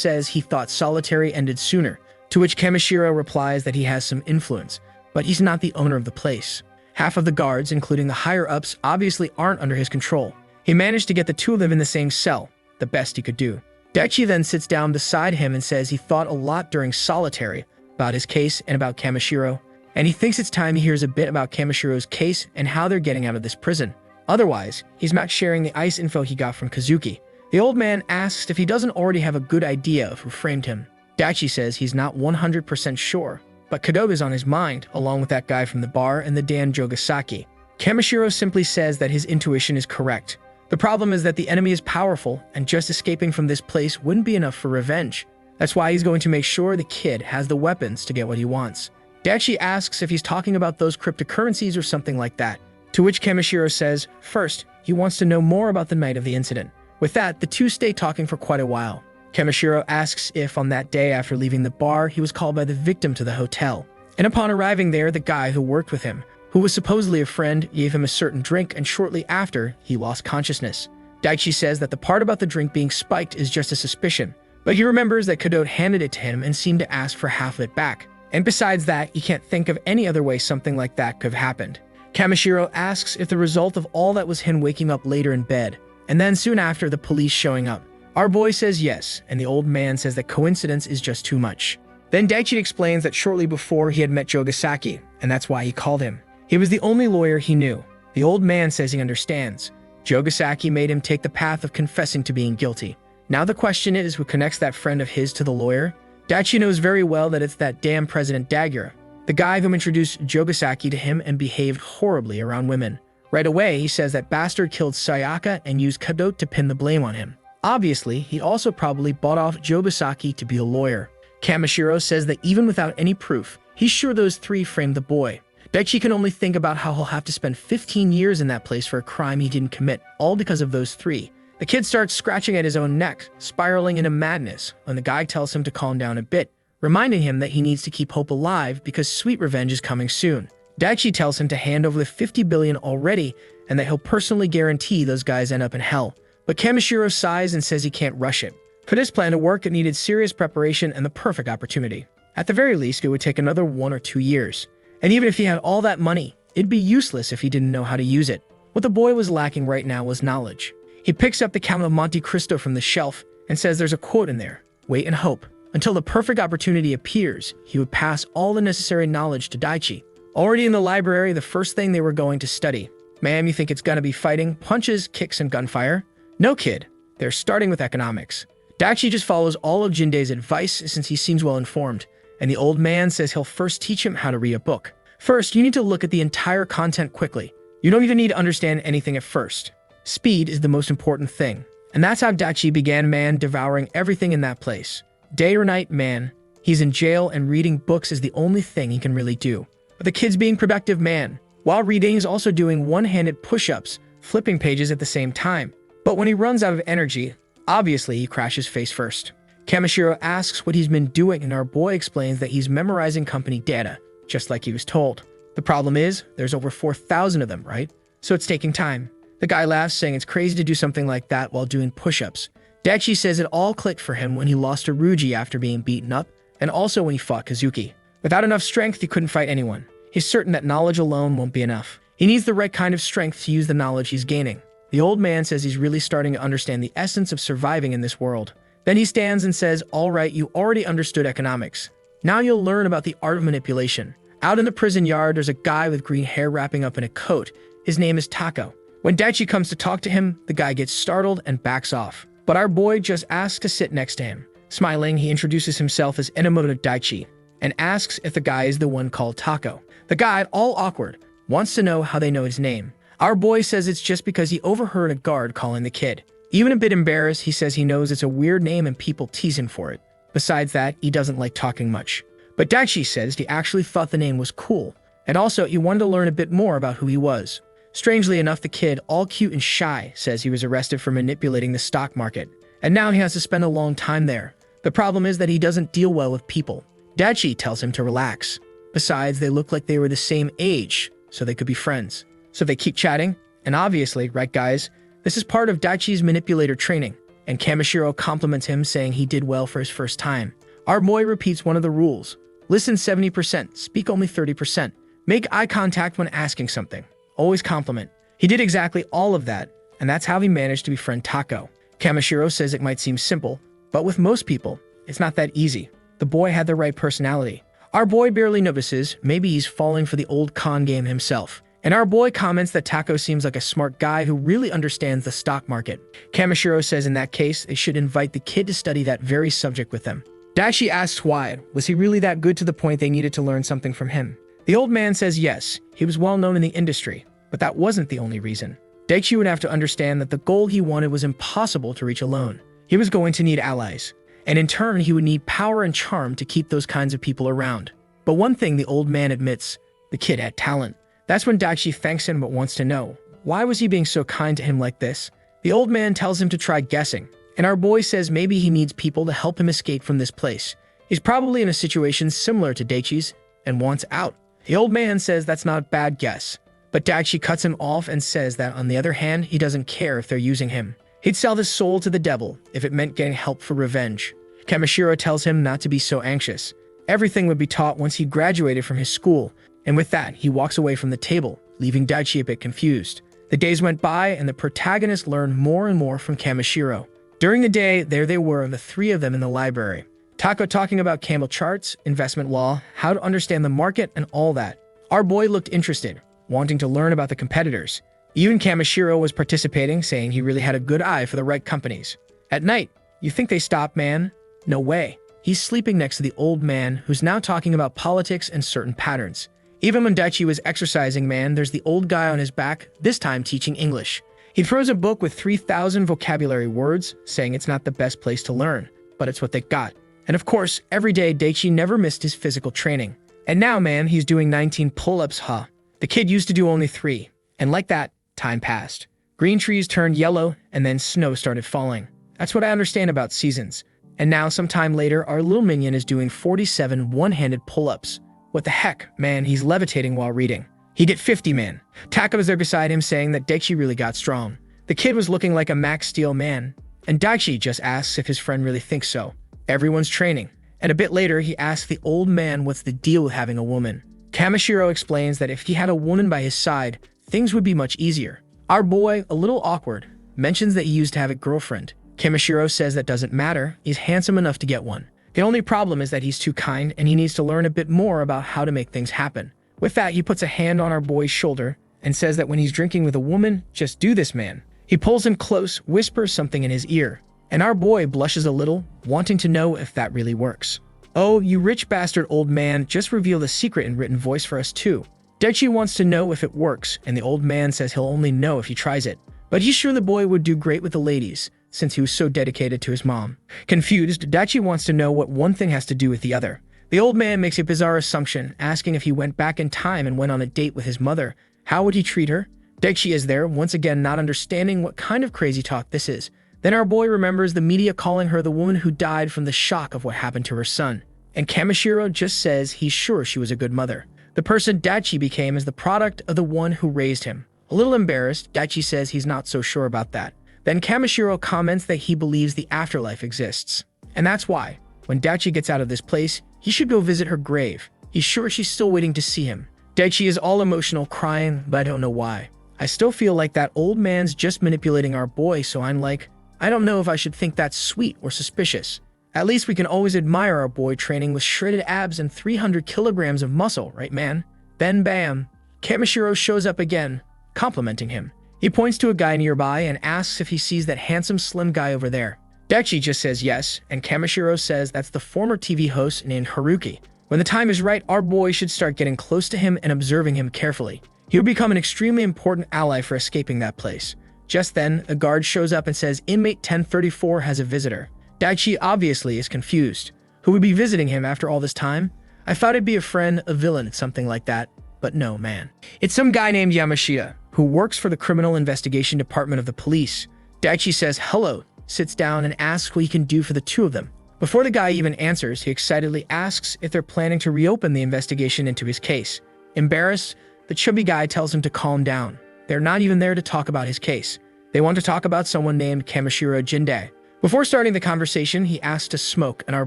says he thought solitary ended sooner, to which Kamishiro replies that he has some influence, but he's not the owner of the place. Half of the guards, including the higher-ups, obviously aren't under his control. He managed to get the two of them in the same cell, the best he could do. Daichi then sits down beside him and says he thought a lot during solitary about his case and about Kamishiro, and he thinks it's time he hears a bit about Kamishiro's case and how they're getting out of this prison. Otherwise, he's not sharing the ICE info he got from Kazuki. The old man asks if he doesn't already have a good idea of who framed him. Daichi says he's not 100% sure, but Kadoga's on his mind, along with that guy from the bar and the Dan Jogasaki. Kamishiro simply says that his intuition is correct. The problem is that the enemy is powerful, and just escaping from this place wouldn't be enough for revenge. That's why he's going to make sure the kid has the weapons to get what he wants. Daichi asks if he's talking about those cryptocurrencies or something like that, to which Kamishiro says, first, he wants to know more about the night of the incident. With that, the two stay talking for quite a while. Kamishiro asks if on that day after leaving the bar, he was called by the victim to the hotel. And upon arriving there, the guy who worked with him, who was supposedly a friend, gave him a certain drink, and shortly after, he lost consciousness. Daichi says that the part about the drink being spiked is just a suspicion, but he remembers that Kadote handed it to him and seemed to ask for half of it back. And besides that, he can't think of any other way something like that could have happened. Kamishiro asks if the result of all that was him waking up later in bed, and then soon after the police showing up. Our boy says yes, and the old man says that coincidence is just too much. Then Daichi explains that shortly before he had met Jogasaki, and that's why he called him. He was the only lawyer he knew. The old man says he understands. Jogasaki made him take the path of confessing to being guilty. Now the question is, who connects that friend of his to the lawyer? Daichi knows very well that it's that damn President Dagura, the guy who introduced Jogasaki to him and behaved horribly around women. Right away, he says that bastard killed Sayaka and used Kadote to pin the blame on him. Obviously, he also probably bought off Jogasaki to be a lawyer. Kamishiro says that even without any proof, he's sure those three framed the boy. Daichi can only think about how he'll have to spend 15 years in that place for a crime he didn't commit, all because of those three. The kid starts scratching at his own neck, spiraling into madness, when the guy tells him to calm down a bit, reminding him that he needs to keep hope alive because sweet revenge is coming soon. Daichi tells him to hand over the 50 billion already and that he'll personally guarantee those guys end up in hell. But Kamishiro sighs and says he can't rush it. For this plan to work, it needed serious preparation and the perfect opportunity. At the very least, it would take another 1 or 2 years. And even if he had all that money, it'd be useless if he didn't know how to use it. What the boy was lacking right now was knowledge. He picks up the Count of Monte Cristo from the shelf and says there's a quote in there, "Wait and hope." Until the perfect opportunity appears, he would pass all the necessary knowledge to Daichi. Already in the library, the first thing they were going to study. Ma'am, you think it's gonna be fighting, punches, kicks, and gunfire? No, kid. They're starting with economics. Daichi just follows all of Jinde's advice since he seems well informed, and the old man says he'll first teach him how to read a book. First, you need to look at the entire content quickly. You don't even need to understand anything at first. Speed is the most important thing. And that's how Daichi began, man, devouring everything in that place. Day or night, man. He's in jail and reading books is the only thing he can really do. But the kid's being productive, man. While reading, he's also doing one-handed push-ups, flipping pages at the same time. But when he runs out of energy, obviously he crashes face first. Kamishiro asks what he's been doing, and our boy explains that he's memorizing company data, just like he was told. The problem is, there's over 4,000 of them, right? So it's taking time. The guy laughs, saying it's crazy to do something like that while doing push-ups. Daichi says it all clicked for him when he lost to Ruji after being beaten up, and also when he fought Kazuki. Without enough strength, he couldn't fight anyone. He's certain that knowledge alone won't be enough. He needs the right kind of strength to use the knowledge he's gaining. The old man says he's really starting to understand the essence of surviving in this world. Then he stands and says, "All right, you already understood economics. Now you'll learn about the art of manipulation." Out in the prison yard, there's a guy with green hair wrapping up in a coat. His name is Tako. When Daichi comes to talk to him, the guy gets startled and backs off. But our boy just asks to sit next to him. Smiling, he introduces himself as Enomoto Daichi and asks if the guy is the one called Tako. The guy, all awkward, wants to know how they know his name. Our boy says it's just because he overheard a guard calling the kid. Even a bit embarrassed, he says he knows it's a weird name and people tease him for it. Besides that, he doesn't like talking much. But Daichi says he actually thought the name was cool, and also he wanted to learn a bit more about who he was. Strangely enough, the kid, all cute and shy, says he was arrested for manipulating the stock market, and now he has to spend a long time there. The problem is that he doesn't deal well with people. Daichi tells him to relax. Besides, they look like they were the same age, so they could be friends. So they keep chatting, and obviously, right guys, this is part of Daichi's manipulator training, and Kamishiro compliments him saying he did well for his first time. Our boy repeats one of the rules. Listen 70%, speak only 30%. Make eye contact when asking something. Always compliment. He did exactly all of that, and that's how he managed to befriend Tako. Kamishiro says it might seem simple, but with most people, it's not that easy. The boy had the right personality. Our boy barely notices maybe he's falling for the old con game himself. And our boy comments that Tako seems like a smart guy who really understands the stock market. Kamishiro says in that case, they should invite the kid to study that very subject with them. Daichi asks why. Was he really that good to the point they needed to learn something from him? The old man says yes, he was well known in the industry, but that wasn't the only reason. Daichi would have to understand that the goal he wanted was impossible to reach alone. He was going to need allies, and in turn he would need power and charm to keep those kinds of people around. But one thing the old man admits, the kid had talent. That's when Daichi thanks him but wants to know, why was he being so kind to him like this? The old man tells him to try guessing, and our boy says maybe he needs people to help him escape from this place. He's probably in a situation similar to Daichi's and wants out. The old man says that's not a bad guess, but Daichi cuts him off and says that on the other hand, he doesn't care if they're using him. He'd sell his soul to the devil if it meant getting help for revenge. Kamishiro tells him not to be so anxious. Everything would be taught once he graduated from his school, and with that, he walks away from the table, leaving Daichi a bit confused. The days went by, and the protagonist learned more and more from Kamishiro. During the day, there they were, the three of them in the library. Tako talking about candle charts, investment law, how to understand the market, and all that. Our boy looked interested, wanting to learn about the competitors. Even Kamishiro was participating, saying he really had a good eye for the right companies. At night, you think they stopped, man? No way. He's sleeping next to the old man, who's now talking about politics and certain patterns. Even when Daichi was exercising, man, there's the old guy on his back, this time teaching English. He throws a book with 3,000 vocabulary words, saying it's not the best place to learn, but it's what they got. And of course, every day Daichi never missed his physical training. And now, man, he's doing 19 pull-ups, huh? The kid used to do only 3. And like that, time passed. Green trees turned yellow, and then snow started falling. That's what I understand about seasons. And now, sometime later, our little minion is doing 47 one-handed pull-ups. What the heck, man, he's levitating while reading. He did 50, man. Taka was there beside him saying that Daichi really got strong. The kid was looking like a Max Steel man, and Daichi just asks if his friend really thinks so. Everyone's training. And a bit later, he asks the old man what's the deal with having a woman. Kamishiro explains that if he had a woman by his side, things would be much easier. Our boy, a little awkward, mentions that he used to have a girlfriend. Kamishiro says that doesn't matter, he's handsome enough to get one. The only problem is that he's too kind and he needs to learn a bit more about how to make things happen. With that, he puts a hand on our boy's shoulder and says that when he's drinking with a woman, just do this, man. He pulls him close, whispers something in his ear, and our boy blushes a little, wanting to know if that really works. Oh, you rich bastard old man, just reveal the secret in written voice for us too. Daichi wants to know if it works, and the old man says he'll only know if he tries it. But he's sure the boy would do great with the ladies, since he was so dedicated to his mom. Confused, Daichi wants to know what one thing has to do with the other. The old man makes a bizarre assumption, asking if he went back in time and went on a date with his mother, how would he treat her? Daichi is there, once again not understanding what kind of crazy talk this is. Then our boy remembers the media calling her the woman who died from the shock of what happened to her son. And Kamishiro just says he's sure she was a good mother. The person Daichi became is the product of the one who raised him. A little embarrassed, Daichi says he's not so sure about that. Then Kamishiro comments that he believes the afterlife exists. And that's why, when Daichi gets out of this place, he should go visit her grave. He's sure she's still waiting to see him. Daichi is all emotional, crying, but I don't know why. I still feel like that old man's just manipulating our boy, so I'm like, I don't know if I should think that's sweet or suspicious. At least we can always admire our boy training with shredded abs and 300 kilograms of muscle, right man? Then bam, Kamishiro shows up again, complimenting him. He points to a guy nearby and asks if he sees that handsome slim guy over there. Daichi just says yes, and Kamishiro says that's the former TV host named Haruki. When the time is right, our boy should start getting close to him and observing him carefully. He would become an extremely important ally for escaping that place. Just then, a guard shows up and says inmate 1034 has a visitor. Daichi obviously is confused. Who would be visiting him after all this time? I thought it'd be a friend, a villain, something like that. But no, man. It's some guy named Yamashita, who works for the criminal investigation department of the police. Daichi says hello, sits down and asks what he can do for the two of them. Before the guy even answers, he excitedly asks if they're planning to reopen the investigation into his case. Embarrassed, the chubby guy tells him to calm down. They're not even there to talk about his case. They want to talk about someone named Kamishiro Jinde. Before starting the conversation, he asks to smoke, and our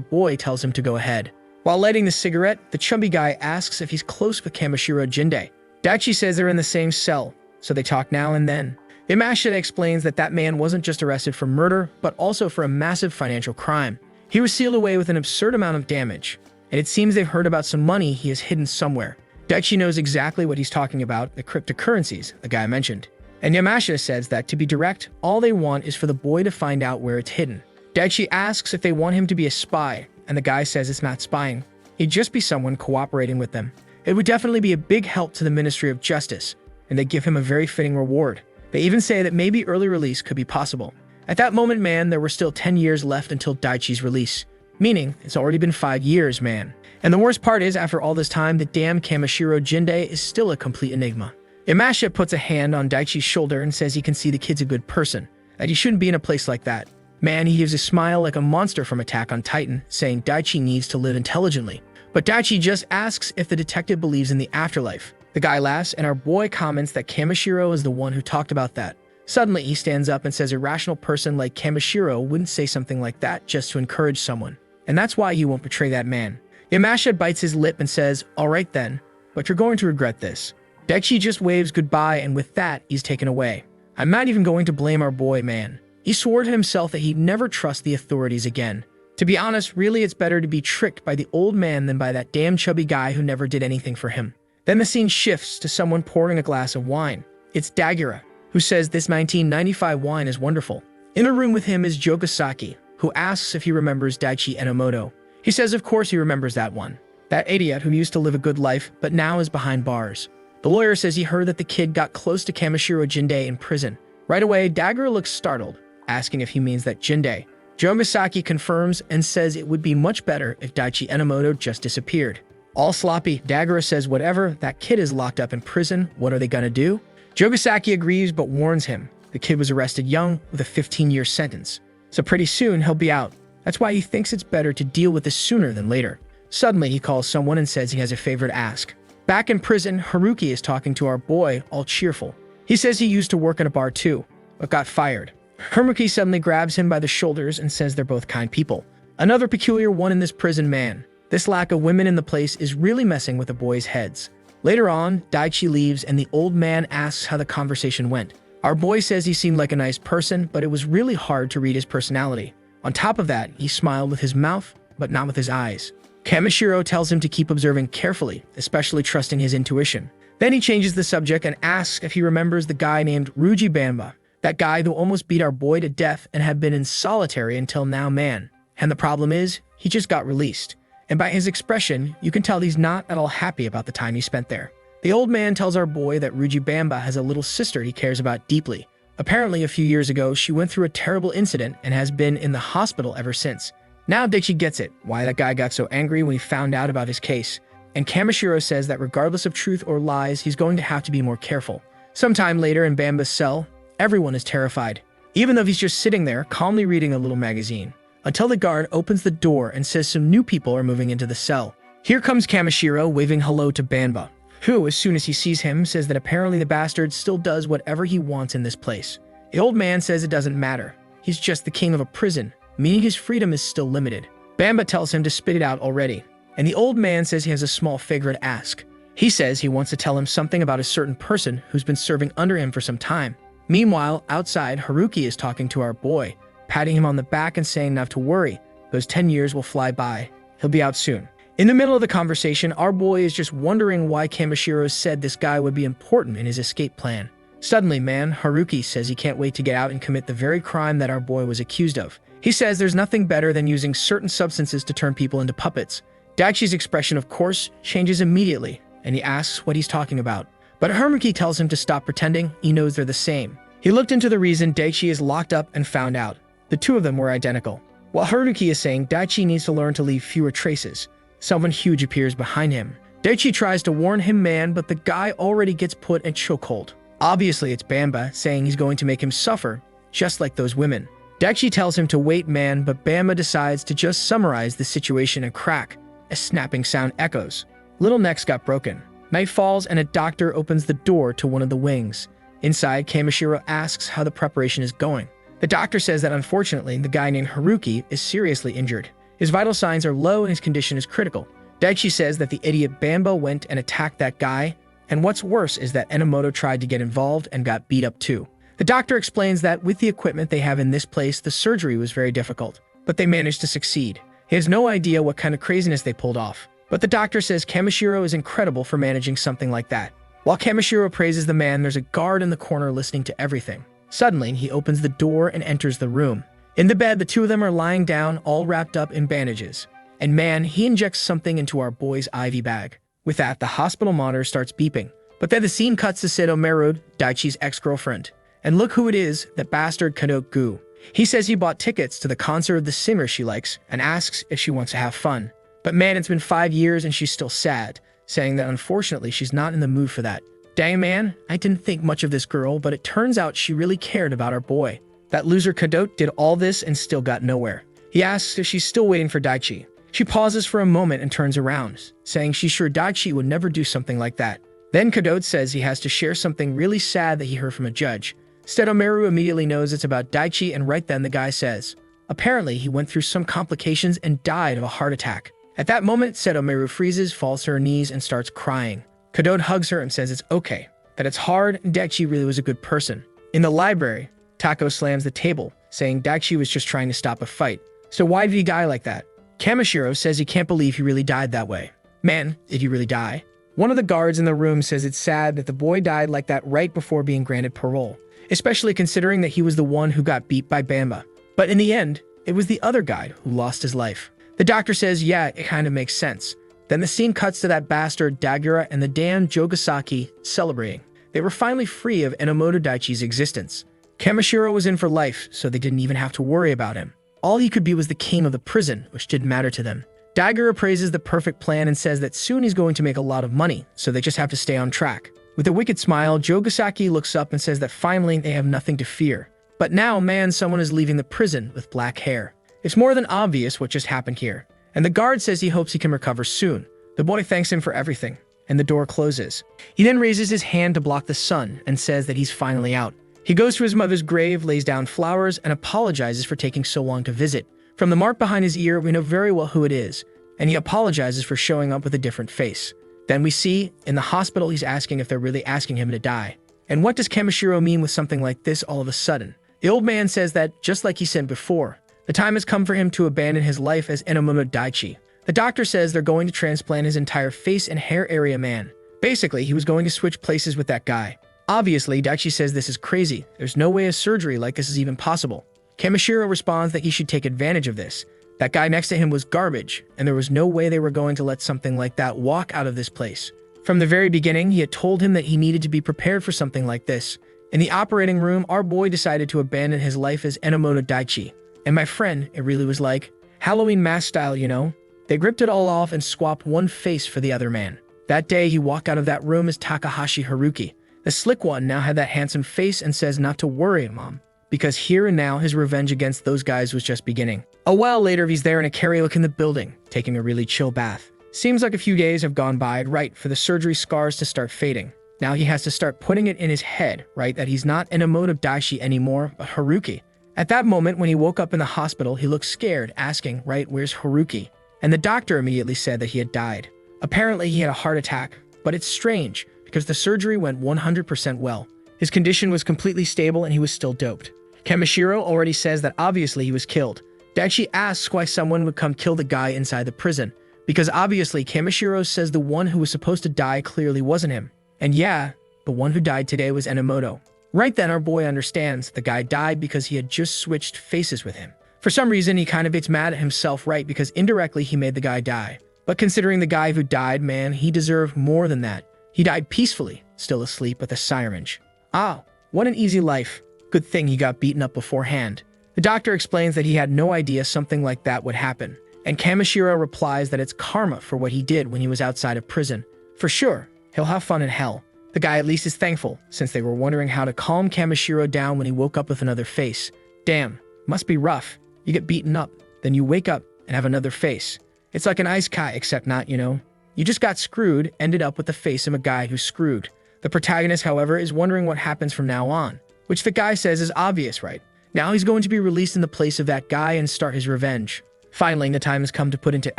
boy tells him to go ahead. While lighting the cigarette, the chubby guy asks if he's close with Kamishiro Jinde. Daichi says they're in the same cell, so they talk now and then. Yamashita explains that that man wasn't just arrested for murder, but also for a massive financial crime. He was sealed away with an absurd amount of damage, and it seems they've heard about some money he has hidden somewhere. Daichi knows exactly what he's talking about, the cryptocurrencies the guy mentioned. And Yamashita says that, to be direct, all they want is for the boy to find out where it's hidden. Daichi asks if they want him to be a spy, and the guy says it's not spying. He'd just be someone cooperating with them. It would definitely be a big help to the Ministry of Justice, and they give him a very fitting reward. They even say that maybe early release could be possible. At that moment, man, there were still 10 years left until Daichi's release. Meaning, it's already been 5 years, man. And the worst part is, after all this time, the damn Kamishiro Jinde is still a complete enigma. Yamashita puts a hand on Daichi's shoulder and says he can see the kid's a good person, that he shouldn't be in a place like that. Man, he gives a smile like a monster from Attack on Titan, saying Daichi needs to live intelligently. But Daichi just asks if the detective believes in the afterlife. The guy laughs, and our boy comments that Kamishiro is the one who talked about that. Suddenly, he stands up and says a rational person like Kamishiro wouldn't say something like that just to encourage someone. And that's why he won't betray that man. Yamashita bites his lip and says, "All right then, but you're going to regret this." Daichi just waves goodbye, and with that, he's taken away. I'm not even going to blame our boy, man. He swore to himself that he'd never trust the authorities again. To be honest, really it's better to be tricked by the old man than by that damn chubby guy who never did anything for him. Then the scene shifts to someone pouring a glass of wine. It's Dagura, who says this 1995 wine is wonderful. In a room with him is Jogasaki, who asks if he remembers Daichi Enomoto. He says of course he remembers that one. That idiot who used to live a good life, but now is behind bars. The lawyer says he heard that the kid got close to Kamishiro Jinde in prison. Right away, Dagura looks startled, asking if he means that Jinde. Jogasaki confirms and says it would be much better if Daichi Enomoto just disappeared. All sloppy, Dagura says whatever, that kid is locked up in prison, what are they gonna do? Jogasaki agrees but warns him. The kid was arrested young with a 15-year sentence. So pretty soon he'll be out. That's why he thinks it's better to deal with this sooner than later. Suddenly he calls someone and says he has a favor to ask. Back in prison, Haruki is talking to our boy, all cheerful. He says he used to work in a bar too, but got fired. Haruki suddenly grabs him by the shoulders and says they're both kind people. Another peculiar one in this prison, man. This lack of women in the place is really messing with the boys' heads. Later on, Daichi leaves and the old man asks how the conversation went. Our boy says he seemed like a nice person, but it was really hard to read his personality. On top of that, he smiled with his mouth, but not with his eyes. Kamishiro tells him to keep observing carefully, especially trusting his intuition. Then he changes the subject and asks if he remembers the guy named Ruji Bamba, that guy who almost beat our boy to death and had been in solitary until now, man. And the problem is, he just got released. And by his expression, you can tell he's not at all happy about the time he spent there. The old man tells our boy that Ruji Bamba has a little sister he cares about deeply. Apparently, a few years ago, she went through a terrible incident and has been in the hospital ever since. Now Daichi gets it, why that guy got so angry when he found out about his case. And Kamishiro says that regardless of truth or lies, he's going to have to be more careful. Sometime later in Bamba's cell, everyone is terrified, even though he's just sitting there, calmly reading a little magazine, until the guard opens the door and says some new people are moving into the cell. Here comes Kamishiro waving hello to Bamba, who, as soon as he sees him, says that apparently the bastard still does whatever he wants in this place. The old man says it doesn't matter. He's just the king of a prison, meaning his freedom is still limited. Bamba tells him to spit it out already, and the old man says he has a small favor to ask. He says he wants to tell him something about a certain person who's been serving under him for some time. Meanwhile, outside, Haruki is talking to our boy, patting him on the back and saying not to worry, those 10 years will fly by. He'll be out soon. In the middle of the conversation, our boy is just wondering why Kamishiro said this guy would be important in his escape plan. Suddenly, man, Haruki says he can't wait to get out and commit the very crime that our boy was accused of. He says there's nothing better than using certain substances to turn people into puppets. Daichi's expression, of course, changes immediately, and he asks what he's talking about. But Haruki tells him to stop pretending, he knows they're the same. He looked into the reason Daichi is locked up and found out. The two of them were identical. While Haruki is saying Daichi needs to learn to leave fewer traces, someone huge appears behind him. Daichi tries to warn him, man, but the guy already gets put in chokehold. Obviously, it's Bamba, saying he's going to make him suffer, just like those women. Daichi tells him to wait, man, but Bamba decides to just summarize the situation and crack. A snapping sound echoes. Little necks got broken. Night falls and a doctor opens the door to one of the wings. Inside, Kamishiro asks how the preparation is going. The doctor says that unfortunately, the guy named Haruki is seriously injured. His vital signs are low and his condition is critical. Daichi says that the idiot Bamba went and attacked that guy, and what's worse is that Enomoto tried to get involved and got beat up too. The doctor explains that with the equipment they have in this place, the surgery was very difficult, but they managed to succeed. He has no idea what kind of craziness they pulled off, but the doctor says Kamishiro is incredible for managing something like that. While Kamishiro praises the man, there's a guard in the corner listening to everything. Suddenly, he opens the door and enters the room. In the bed, the two of them are lying down, all wrapped up in bandages. And man, he injects something into our boy's IV bag. With that, the hospital monitor starts beeping. But then the scene cuts to Seto Meru, Daichi's ex-girlfriend. And look who it is, that bastard Kadok Gu. He says he bought tickets to the concert of the singer she likes and asks if she wants to have fun. But man, it's been 5 years and she's still sad, saying that unfortunately she's not in the mood for that. Dang man, I didn't think much of this girl, but it turns out she really cared about our boy. That loser Kadok did all this and still got nowhere. He asks if she's still waiting for Daichi. She pauses for a moment and turns around, saying she's sure Daichi would never do something like that. Then Kadok says he has to share something really sad that he heard from a judge. Setomeru immediately knows it's about Daichi, and right then the guy says, apparently he went through some complications and died of a heart attack. At that moment, Setomeru freezes, falls to her knees, and starts crying. Kadok hugs her and says it's okay, that it's hard, and Daichi really was a good person. In the library, Tako slams the table, saying Daichi was just trying to stop a fight. So why did he die like that? Kamishiro says he can't believe he really died that way. Man, did he really die? One of the guards in the room says it's sad that the boy died like that right before being granted parole, especially considering that he was the one who got beat by Bamba. But in the end, it was the other guy who lost his life. The doctor says, yeah, it kind of makes sense. Then the scene cuts to that bastard Dagura and the damn Jogasaki celebrating. They were finally free of Enomoto Daichi's existence. Kamishiro was in for life, so they didn't even have to worry about him. All he could be was the king of the prison, which didn't matter to them. Dagura praises the perfect plan and says that soon he's going to make a lot of money, so they just have to stay on track. With a wicked smile, Jogasaki looks up and says that finally they have nothing to fear. But now, man, someone is leaving the prison with black hair. It's more than obvious what just happened here. And the guard says he hopes he can recover soon. The boy thanks him for everything, and the door closes. He then raises his hand to block the sun and says that he's finally out. He goes to his mother's grave, lays down flowers, and apologizes for taking so long to visit. From the mark behind his ear, we know very well who it is, and he apologizes for showing up with a different face. Then we see, in the hospital, he's asking if they're really asking him to die. And what does Kamishiro mean with something like this all of a sudden? The old man says that, just like he said before, the time has come for him to abandon his life as Enomoto Daichi. The doctor says they're going to transplant his entire face and hair area, man. Basically, he was going to switch places with that guy. Obviously, Daichi says this is crazy. There's no way a surgery like this is even possible. Kamishiro responds that he should take advantage of this. That guy next to him was garbage, and there was no way they were going to let something like that walk out of this place. From the very beginning, he had told him that he needed to be prepared for something like this. In the operating room, our boy decided to abandon his life as Enomoto Daichi. And my friend, it really was like Halloween mask style, you know? They ripped it all off and swapped one face for the other man. That day, he walked out of that room as Takahashi Haruki. The slick one now had that handsome face and says not to worry, Mom, because here and now his revenge against those guys was just beginning. A while later, he's there in a karaoke in the building, taking a really chill bath. Seems like a few days have gone by, right, for the surgery scars to start fading. Now he has to start putting it in his head, right, that he's not Enomoto Daichi anymore, but Haruki. At that moment, when he woke up in the hospital, he looked scared, asking, right, where's Haruki? And the doctor immediately said that he had died. Apparently, he had a heart attack, but it's strange, because the surgery went 100% well. His condition was completely stable and he was still doped. Kamishiro already says that obviously he was killed. Daichi asks why someone would come kill the guy inside the prison, because obviously Kamishiro says the one who was supposed to die clearly wasn't him. And yeah, the one who died today was Enomoto. Right then, our boy understands the guy died because he had just switched faces with him. For some reason, he kind of gets mad at himself, right, because indirectly he made the guy die. But considering the guy who died, man, he deserved more than that. He died peacefully, still asleep with a syringe. Ah, what an easy life. Good thing he got beaten up beforehand. The doctor explains that he had no idea something like that would happen. And Kamishiro replies that it's karma for what he did when he was outside of prison. For sure, he'll have fun in hell. The guy at least is thankful, since they were wondering how to calm Kamishiro down when he woke up with another face. Damn, Must be rough. You get beaten up, then you wake up and have another face. It's like an isekai, except not, You just got screwed, ended up with the face of a guy who's screwed. The protagonist, however, is wondering what happens from now on, which the guy says is obvious, right? Now he's going to be released in the place of that guy and start his revenge. Finally, the time has come to put into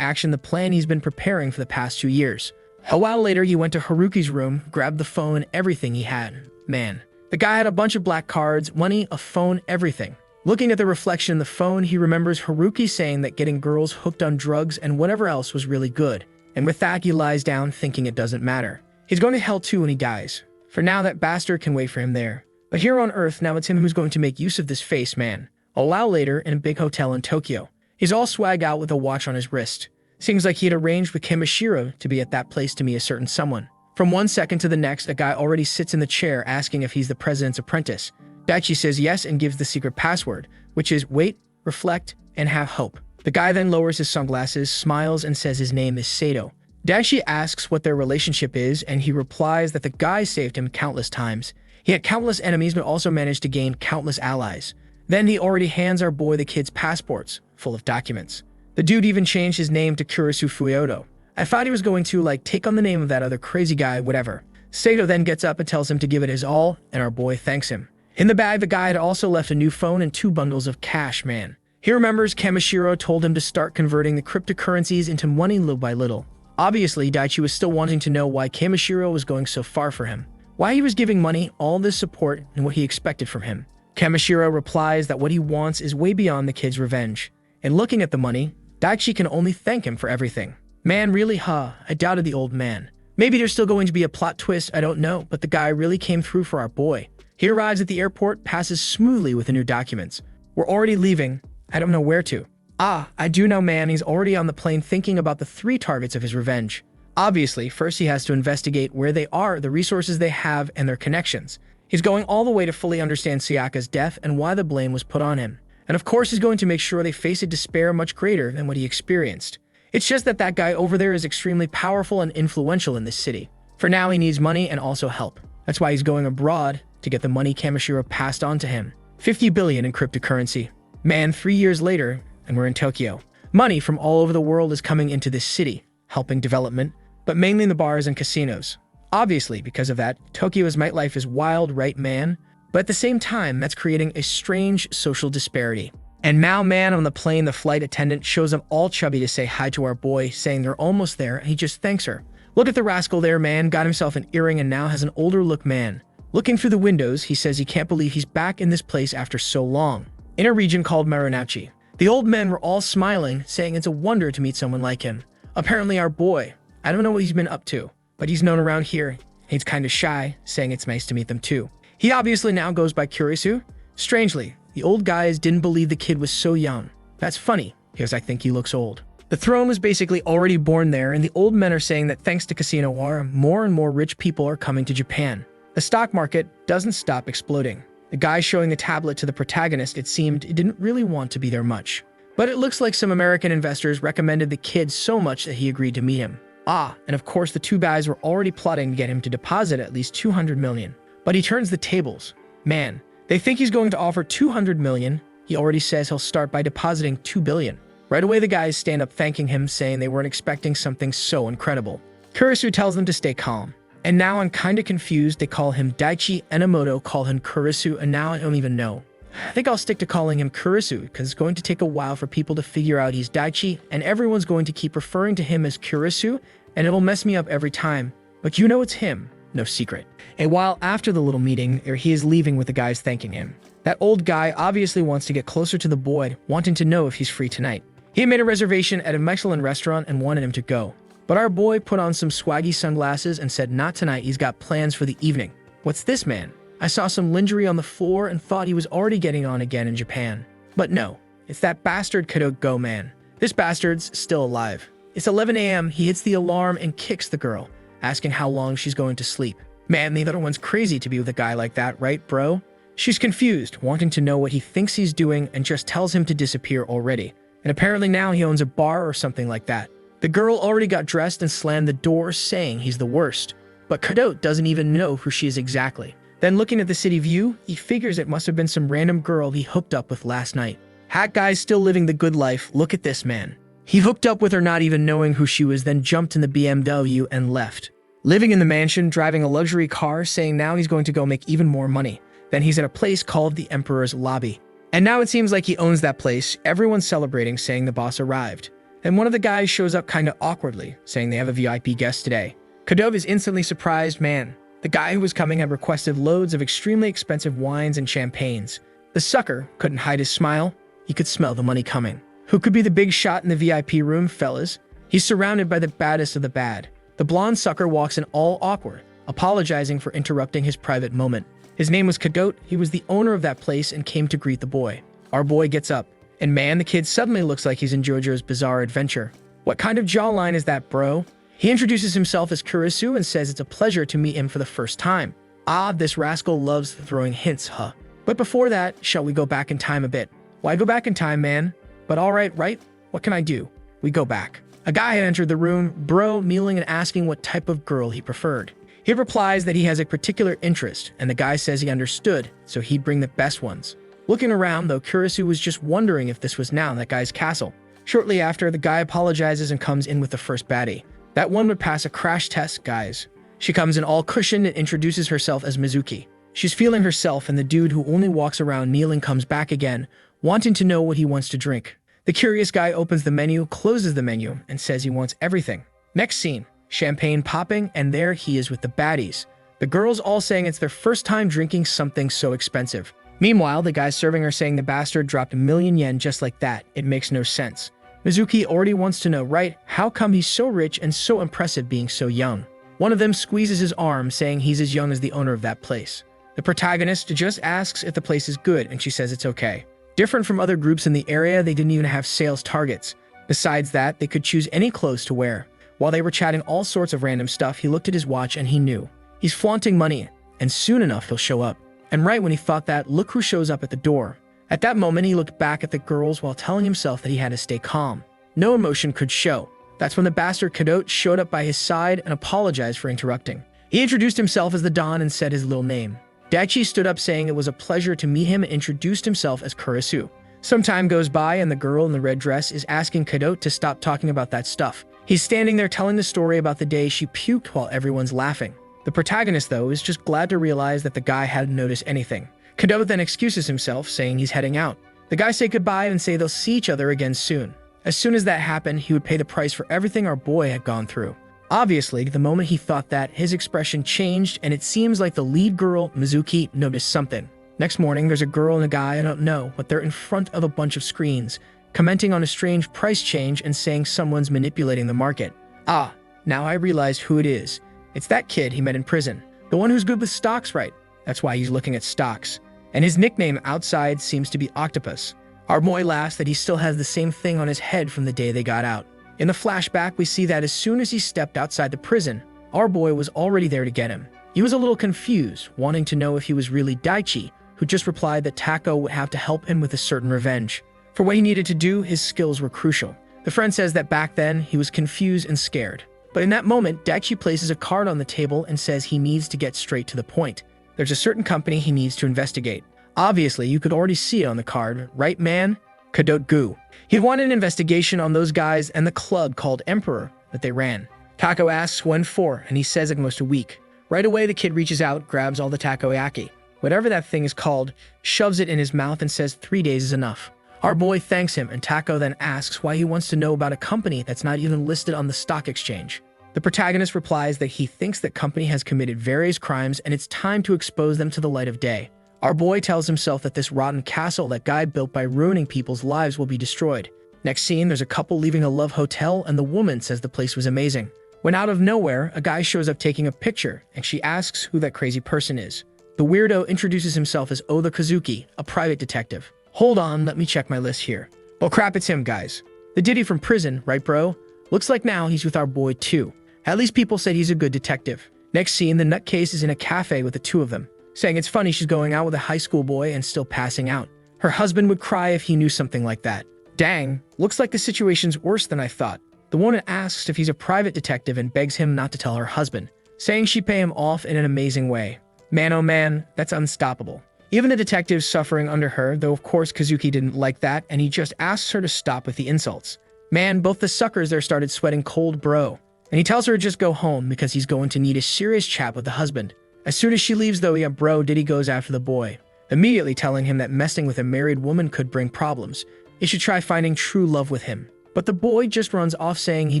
action the plan he's been preparing for the past 2 years. A while later, he went to Haruki's room, grabbed the phone and everything he had. Man, the guy had a bunch of black cards, money, a phone, everything. Looking at the reflection in the phone, he remembers Haruki saying that getting girls hooked on drugs and whatever else was really good. And with that, he lies down thinking it doesn't matter. He's going to hell too when he dies. For now, that bastard can wait for him there. But here on Earth, now it's him who's going to make use of this face, man. A while later, in a big hotel in Tokyo. He's all swagged out with a watch on his wrist. Seems like he had arranged with Kimishiro to be at that place to meet a certain someone. From one second to the next, a guy already sits in the chair asking if he's the president's apprentice. Daichi says yes and gives the secret password, which is wait, reflect, and have hope. The guy then lowers his sunglasses, smiles, and says his name is Sato. Daichi asks what their relationship is, and he replies that the guy saved him countless times. He had countless enemies, but also managed to gain countless allies. Then he already hands our boy the kid's passports, full of documents. The dude even changed his name to Kurisu Fuyoto. I thought he was going to, take on the name of that other crazy guy, whatever. Sato then gets up and tells him to give it his all, and our boy thanks him. In the bag, the guy had also left a new phone and 2 bundles of cash, man. He remembers Kamishiro told him to start converting the cryptocurrencies into money little by little. Obviously, Daichi was still wanting to know why Kamishiro was going so far for him. Why he was giving money, all this support, and what he expected from him. Kamishiro replies that what he wants is way beyond the kid's revenge. And looking at the money, Daichi can only thank him for everything. Man, really, I doubted the old man. Maybe there's still going to be a plot twist, I don't know, but the guy really came through for our boy. He arrives at the airport, passes smoothly with the new documents. We're already leaving. I don't know where to. I do know, man. He's already on the plane thinking about the 3 targets of his revenge. Obviously, first he has to investigate where they are, the resources they have, and their connections. He's going all the way to fully understand Sayaka's death and why the blame was put on him. And of course, he's going to make sure they face a despair much greater than what he experienced. It's just that that guy over there is extremely powerful and influential in this city. For now, he needs money and also help. That's why he's going abroad to get the money Kamishiro passed on to him. 50 billion in cryptocurrency. Man, 3 years later, and we're in Tokyo. Money from all over the world is coming into this city, helping development, but mainly in the bars and casinos. Obviously, because of that, Tokyo's nightlife is wild, right, man? But at the same time, that's creating a strange social disparity. And now, man, on the plane, the flight attendant shows up all chubby to say hi to our boy, saying they're almost there, and he just thanks her. Look at the rascal there, man, got himself an earring and now has an older look, man. Looking through the windows, he says he can't believe he's back in this place after so long, in a region called Marunouchi. The old men were all smiling, saying it's a wonder to meet someone like him. Apparently our boy, I don't know what he's been up to, but he's known around here. He's kind of shy, saying it's nice to meet them too. He obviously now goes by Kurisu. Strangely, the old guys didn't believe the kid was so young. That's funny, because I think he looks old. The throne was basically already born there, and the old men are saying that thanks to Casino War, more and more rich people are coming to Japan. The stock market doesn't stop exploding. The guy showing the tablet to the protagonist, it seemed it didn't really want to be there much. But it looks like some American investors recommended the kid so much that he agreed to meet him. And of course the 2 guys were already plotting to get him to deposit at least 200 million. But he turns the tables. Man, they think he's going to offer 200 million. He already says he'll start by depositing 2 billion. Right away the guys stand up thanking him, saying they weren't expecting something so incredible. Kurisu tells them to stay calm. And now I'm kinda confused. They call him Daichi, Enomoto call him Kurisu, and now I don't even know. I think I'll stick to calling him Kurisu, because it's going to take a while for people to figure out he's Daichi, and everyone's going to keep referring to him as Kurisu, and it'll mess me up every time. But you know it's him, no secret. A while after the little meeting, he is leaving with the guys thanking him. That old guy obviously wants to get closer to the boy, wanting to know if he's free tonight. He had made a reservation at a Michelin restaurant and wanted him to go. But our boy put on some swaggy sunglasses and said not tonight, he's got plans for the evening. What's this, man? I saw some lingerie on the floor and thought he was already getting on again in Japan. But no, it's that bastard Go man. This bastard's still alive. It's 11 a.m., he hits the alarm and kicks the girl, asking how long she's going to sleep. Man, the other one's crazy to be with a guy like that, right, bro? She's confused, wanting to know what he thinks he's doing, and just tells him to disappear already. And apparently now he owns a bar or something like that. The girl already got dressed and slammed the door, saying he's the worst. But Kadot doesn't even know who she is exactly. Then looking at the city view, he figures it must have been some random girl he hooked up with last night. Hat guy's still living the good life. Look at this man. He hooked up with her not even knowing who she was, then jumped in the BMW and left. Living in the mansion, driving a luxury car, saying now he's going to go make even more money. Then he's at a place called the Emperor's Lobby. And now it seems like he owns that place. Everyone's celebrating, saying the boss arrived. Then one of the guys shows up kinda awkwardly, saying they have a VIP guest today. Kadov is instantly surprised. Man, the guy who was coming had requested loads of extremely expensive wines and champagnes. The sucker couldn't hide his smile. He could smell the money coming. Who could be the big shot in the VIP room, fellas? He's surrounded by the baddest of the bad. The blonde sucker walks in all awkward, apologizing for interrupting his private moment. His name was Kadot. He was the owner of that place and came to greet the boy. Our boy gets up, and man, the kid suddenly looks like he's in JoJo's Bizarre Adventure. What kind of jawline is that, bro? He introduces himself as Kurisu and says it's a pleasure to meet him for the first time. Ah, this rascal loves throwing hints, huh? But before that, shall we go back in time a bit? Why go back in time, man? But alright, right? What can I do? We go back. A guy had entered the room, bro, kneeling and asking what type of girl he preferred. He replies that he has a particular interest, and the guy says he understood, so he'd bring the best ones. Looking around, though, Kurisu was just wondering if this was now that guy's castle. Shortly after, the guy apologizes and comes in with the first baddie. That one would pass a crash test, guys. She comes in all cushioned and introduces herself as Mizuki. She's feeling herself, and the dude who only walks around kneeling comes back again, wanting to know what he wants to drink. The curious guy opens the menu, closes the menu, and says he wants everything. Next scene, champagne popping, and there he is with the baddies. The girls all saying it's their first time drinking something so expensive. Meanwhile, the guy serving her saying the bastard dropped 1,000,000 yen just like that. It makes no sense. Mizuki already wants to know, right? How come he's so rich and so impressive being so young? One of them squeezes his arm, saying he's as young as the owner of that place. The protagonist just asks if the place is good, and she says it's okay. Different from other groups in the area, they didn't even have sales targets. Besides that, they could choose any clothes to wear. While they were chatting all sorts of random stuff, he looked at his watch and he knew. He's flaunting money, and soon enough he'll show up. And right when he thought that, look who shows up at the door. At that moment, he looked back at the girls while telling himself that he had to stay calm. No emotion could show. That's when the bastard Kadot showed up by his side and apologized for interrupting. He introduced himself as the Don and said his little name. Daichi stood up saying it was a pleasure to meet him and introduced himself as Kurisu. Some time goes by and the girl in the red dress is asking Kadot to stop talking about that stuff. He's standing there telling the story about the day she puked while everyone's laughing. The protagonist, though, is just glad to realize that the guy hadn't noticed anything. Kadot then excuses himself, saying he's heading out. The guys say goodbye and say they'll see each other again soon. As soon as that happened, he would pay the price for everything our boy had gone through. Obviously, the moment he thought that, his expression changed, and it seems like the lead girl, Mizuki, noticed something. Next morning, there's a girl and a guy I don't know, but they're in front of a bunch of screens, commenting on a strange price change and saying someone's manipulating the market. Ah, now I realize who it is. It's that kid he met in prison. The one who's good with stocks, right? That's why he's looking at stocks. And his nickname outside seems to be Octopus. Our boy laughs that he still has the same thing on his head from the day they got out. In the flashback, we see that as soon as he stepped outside the prison, our boy was already there to get him. He was a little confused, wanting to know if he was really Daichi, who just replied that Tako would have to help him with a certain revenge. For what he needed to do, his skills were crucial. The friend says that back then, he was confused and scared. But in that moment, Daichi places a card on the table and says he needs to get straight to the point. There's a certain company he needs to investigate. Obviously, you could already see it on the card, right, man? Kadot Gu. He'd wanted an investigation on those guys and the club called Emperor that they ran. Tako asks when for, and he says almost a week. Right away, the kid reaches out, grabs all the takoyaki, whatever that thing is called, shoves it in his mouth and says 3 days is enough. Our boy thanks him, and Tako then asks why he wants to know about a company that's not even listed on the stock exchange. The protagonist replies that he thinks that company has committed various crimes and it's time to expose them to the light of day. Our boy tells himself that this rotten castle that guy built by ruining people's lives will be destroyed. Next scene, there's a couple leaving a love hotel and the woman says the place was amazing. When out of nowhere, a guy shows up taking a picture and she asks who that crazy person is. The weirdo introduces himself as Oda Kazuki, a private detective. Hold on, let me check my list here. Oh crap, it's him, guys. The Diddy from prison, right bro? Looks like now he's with our boy too. At least people said he's a good detective. Next scene, the nutcase is in a cafe with the two of them, saying it's funny she's going out with a high school boy and still passing out. Her husband would cry if he knew something like that. Dang, looks like the situation's worse than I thought. The woman asks if he's a private detective and begs him not to tell her husband, saying she'd pay him off in an amazing way. Man oh man, that's unstoppable. Even the detective's suffering under her, though of course Kazuki didn't like that and he just asks her to stop with the insults. Man, both the suckers there started sweating cold, bro. And he tells her to just go home because he's going to need a serious chat with the husband. As soon as she leaves though, yeah bro, Diddy goes after the boy, immediately telling him that messing with a married woman could bring problems. He should try finding true love with him. But the boy just runs off saying he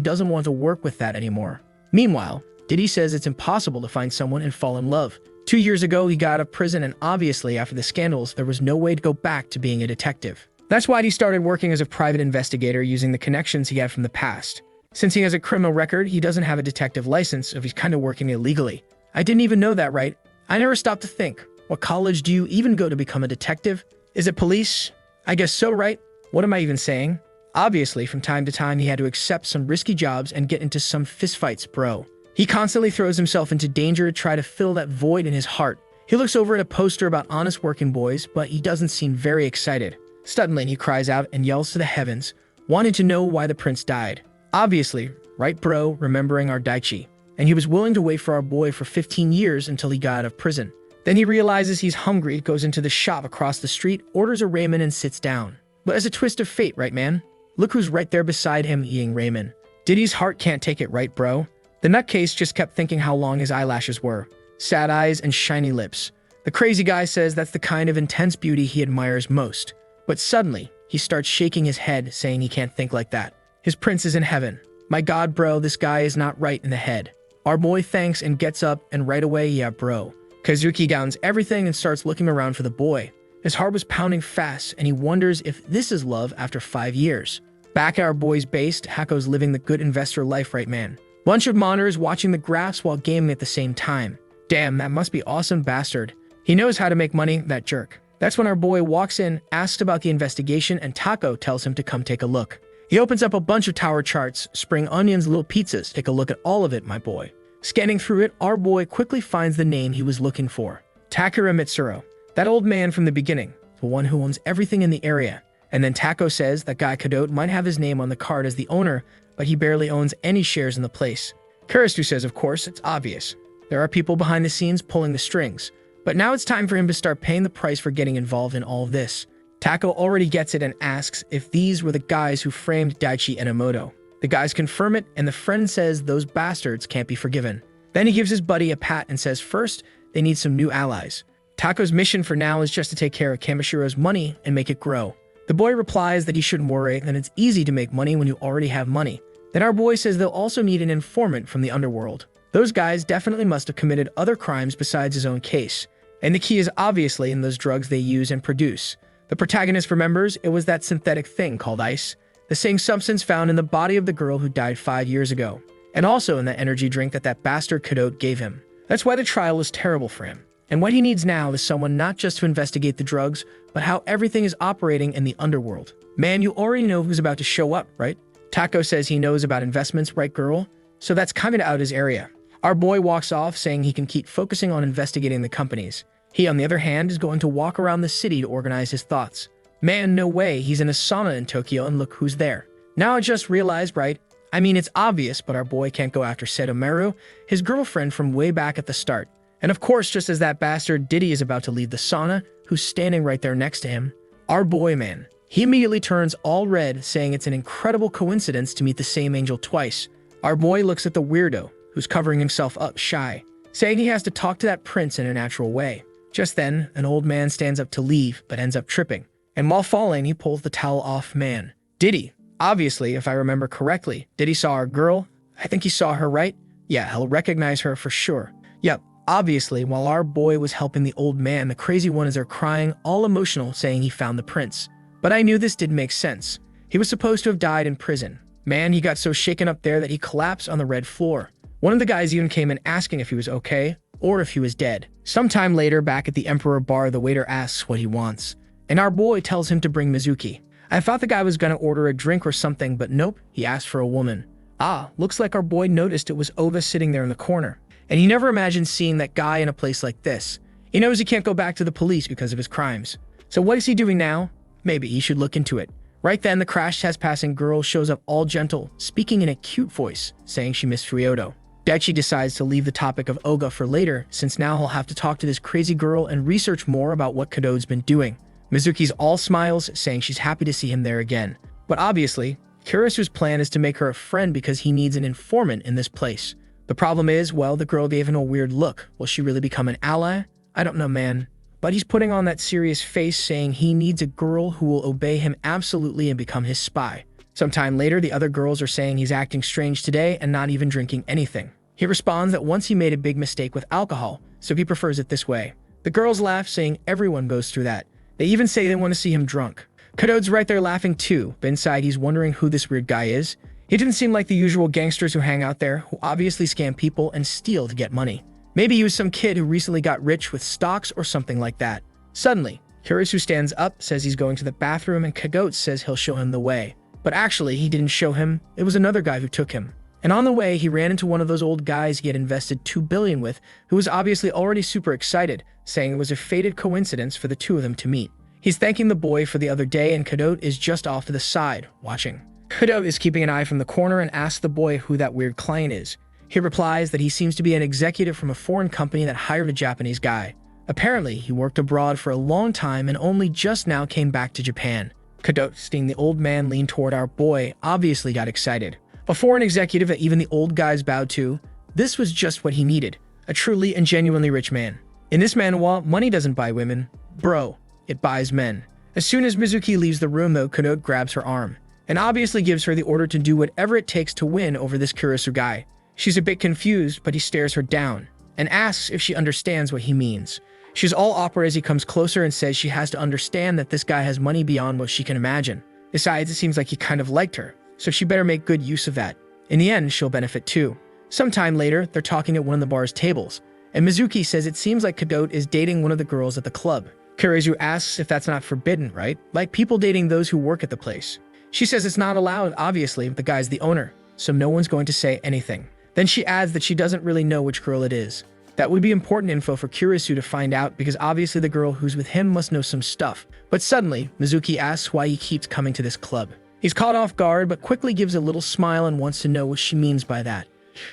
doesn't want to work with that anymore. Meanwhile, Diddy says it's impossible to find someone and fall in love. 2 years ago, he got out of prison and obviously after the scandals, there was no way to go back to being a detective. That's why he started working as a private investigator using the connections he had from the past. Since he has a criminal record, he doesn't have a detective license, so he's kind of working illegally. I didn't even know that, right? I never stopped to think. What college do you even go to become a detective? Is it police? I guess so, right? What am I even saying? Obviously, from time to time, he had to accept some risky jobs and get into some fistfights, bro. He constantly throws himself into danger to try to fill that void in his heart. He looks over at a poster about honest working boys, but he doesn't seem very excited. Suddenly, he cries out and yells to the heavens, wanting to know why the prince died. Obviously, right bro, remembering our Daichi. And he was willing to wait for our boy for 15 years until he got out of prison. Then he realizes he's hungry, goes into the shop across the street, orders a ramen and sits down. But as a twist of fate, right man? Look who's right there beside him eating ramen. Diddy's heart can't take it, right bro? The nutcase just kept thinking how long his eyelashes were. Sad eyes and shiny lips. The crazy guy says that's the kind of intense beauty he admires most. But suddenly, he starts shaking his head, saying he can't think like that. His prince is in heaven. My god bro, this guy is not right in the head. Our boy thanks and gets up and right away, yeah bro. Kazuki downs everything and starts looking around for the boy. His heart was pounding fast and he wonders if this is love after 5 years. Back at our boy's base, Hako's living the good investor life, right man? Bunch of monitors watching the graphs while gaming at the same time. Damn, that must be awesome bastard. He knows how to make money, that jerk. That's when our boy walks in, asks about the investigation, and Tako tells him to come take a look. He opens up a bunch of tower charts, spring onions, little pizzas. Take a look at all of it, my boy. Scanning through it, our boy quickly finds the name he was looking for. Takura Mitsuru. That old man from the beginning, the one who owns everything in the area. And then Tako says that guy Kadot might have his name on the card as the owner, but he barely owns any shares in the place. Kuristu says, of course, it's obvious. There are people behind the scenes pulling the strings. But now it's time for him to start paying the price for getting involved in all of this. Tako already gets it and asks if these were the guys who framed Daichi Enomoto. The guys confirm it, and the friend says those bastards can't be forgiven. Then he gives his buddy a pat and says first, they need some new allies. Tako's mission for now is just to take care of Kamashiro's money and make it grow. The boy replies that he shouldn't worry, that it's easy to make money when you already have money. Then our boy says they'll also need an informant from the underworld. Those guys definitely must have committed other crimes besides his own case. And the key is obviously in those drugs they use and produce. The protagonist remembers it was that synthetic thing called ice, the same substance found in the body of the girl who died 5 years ago, and also in that energy drink that bastard Kadot gave him. That's why the trial was terrible for him. And what he needs now is someone not just to investigate the drugs, but how everything is operating in the underworld. Man, you already know who's about to show up, right? Tako says he knows about investments, right girl? So that's kind of out his area. Our boy walks off saying he can keep focusing on investigating the companies. He, on the other hand, is going to walk around the city to organize his thoughts. Man, no way, he's in a sauna in Tokyo and look who's there. Now I just realized, right? I mean, it's obvious, but our boy can't go after Setomeru, his girlfriend from way back at the start. And of course, just as that bastard Diddy is about to leave the sauna, who's standing right there next to him, our boy, man. He immediately turns all red, saying it's an incredible coincidence to meet the same angel twice. Our boy looks at the weirdo, who's covering himself up shy, saying he has to talk to that prince in a natural way. Just then, an old man stands up to leave, but ends up tripping. And while falling, he pulls the towel off man. Diddy. Obviously, if I remember correctly, Diddy saw our girl. I think he saw her, right? Yeah, he'll recognize her for sure. Yep. Obviously, while our boy was helping the old man, the crazy one is there crying, all emotional, saying he found the prince. But I knew this didn't make sense. He was supposed to have died in prison. Man, he got so shaken up there that he collapsed on the red floor. One of the guys even came in asking if he was okay, or if he was dead. Sometime later, back at the Emperor Bar, the waiter asks what he wants. And our boy tells him to bring Mizuki. I thought the guy was gonna order a drink or something, but nope, he asked for a woman. Ah, looks like our boy noticed it was Ova sitting there in the corner. And he never imagined seeing that guy in a place like this. He knows he can't go back to the police because of his crimes. So what is he doing now? Maybe he should look into it. Right then, the crash test passing girl shows up all gentle, speaking in a cute voice, saying she missed Ryoto. Daichi decides to leave the topic of Oga for later, since now he'll have to talk to this crazy girl and research more about what Kadode's been doing. Mizuki's all smiles, saying she's happy to see him there again. But obviously, Kurisu's plan is to make her a friend because he needs an informant in this place. The problem is, well, the girl gave him a weird look. Will she really become an ally? I don't know, man. But he's putting on that serious face, saying he needs a girl who will obey him absolutely and become his spy. Sometime later, the other girls are saying he's acting strange today and not even drinking anything. He responds that once he made a big mistake with alcohol, so he prefers it this way. The girls laugh, saying everyone goes through that. They even say they want to see him drunk. Kadode's right there laughing too, but inside he's wondering who this weird guy is. He didn't seem like the usual gangsters who hang out there, who obviously scam people and steal to get money. Maybe he was some kid who recently got rich with stocks or something like that. Suddenly, Kurisu stands up, says he's going to the bathroom, and Kagome says he'll show him the way. But actually, he didn't show him. It was another guy who took him. And on the way, he ran into one of those old guys he had invested $2 billion with, who was obviously already super excited, saying it was a fated coincidence for the two of them to meet. He's thanking the boy for the other day, and Kadode is just off to the side, watching. Kadode is keeping an eye from the corner and asks the boy who that weird client is. He replies that he seems to be an executive from a foreign company that hired a Japanese guy. Apparently, he worked abroad for a long time and only just now came back to Japan. Kadode, seeing the old man lean toward our boy, obviously got excited. A foreign executive that even the old guys bowed to, this was just what he needed. A truly and genuinely rich man. In this manhwa, money doesn't buy women. Bro, it buys men. As soon as Mizuki leaves the room though, Kadode grabs her arm and obviously gives her the order to do whatever it takes to win over this Kurisu guy. She's a bit confused, but he stares her down and asks if she understands what he means. She's all awkward as he comes closer and says she has to understand that this guy has money beyond what she can imagine. Besides, it seems like he kind of liked her, so she better make good use of that. In the end, she'll benefit too. Sometime later, they're talking at one of the bar's tables, and Mizuki says it seems like Kadode is dating one of the girls at the club. Kurisu asks if that's not forbidden, right? Like people dating those who work at the place. She says it's not allowed, obviously, the guy's the owner, so no one's going to say anything. Then she adds that she doesn't really know which girl it is. That would be important info for Kurisu to find out because obviously the girl who's with him must know some stuff. But suddenly, Mizuki asks why he keeps coming to this club. He's caught off guard but quickly gives a little smile and wants to know what she means by that.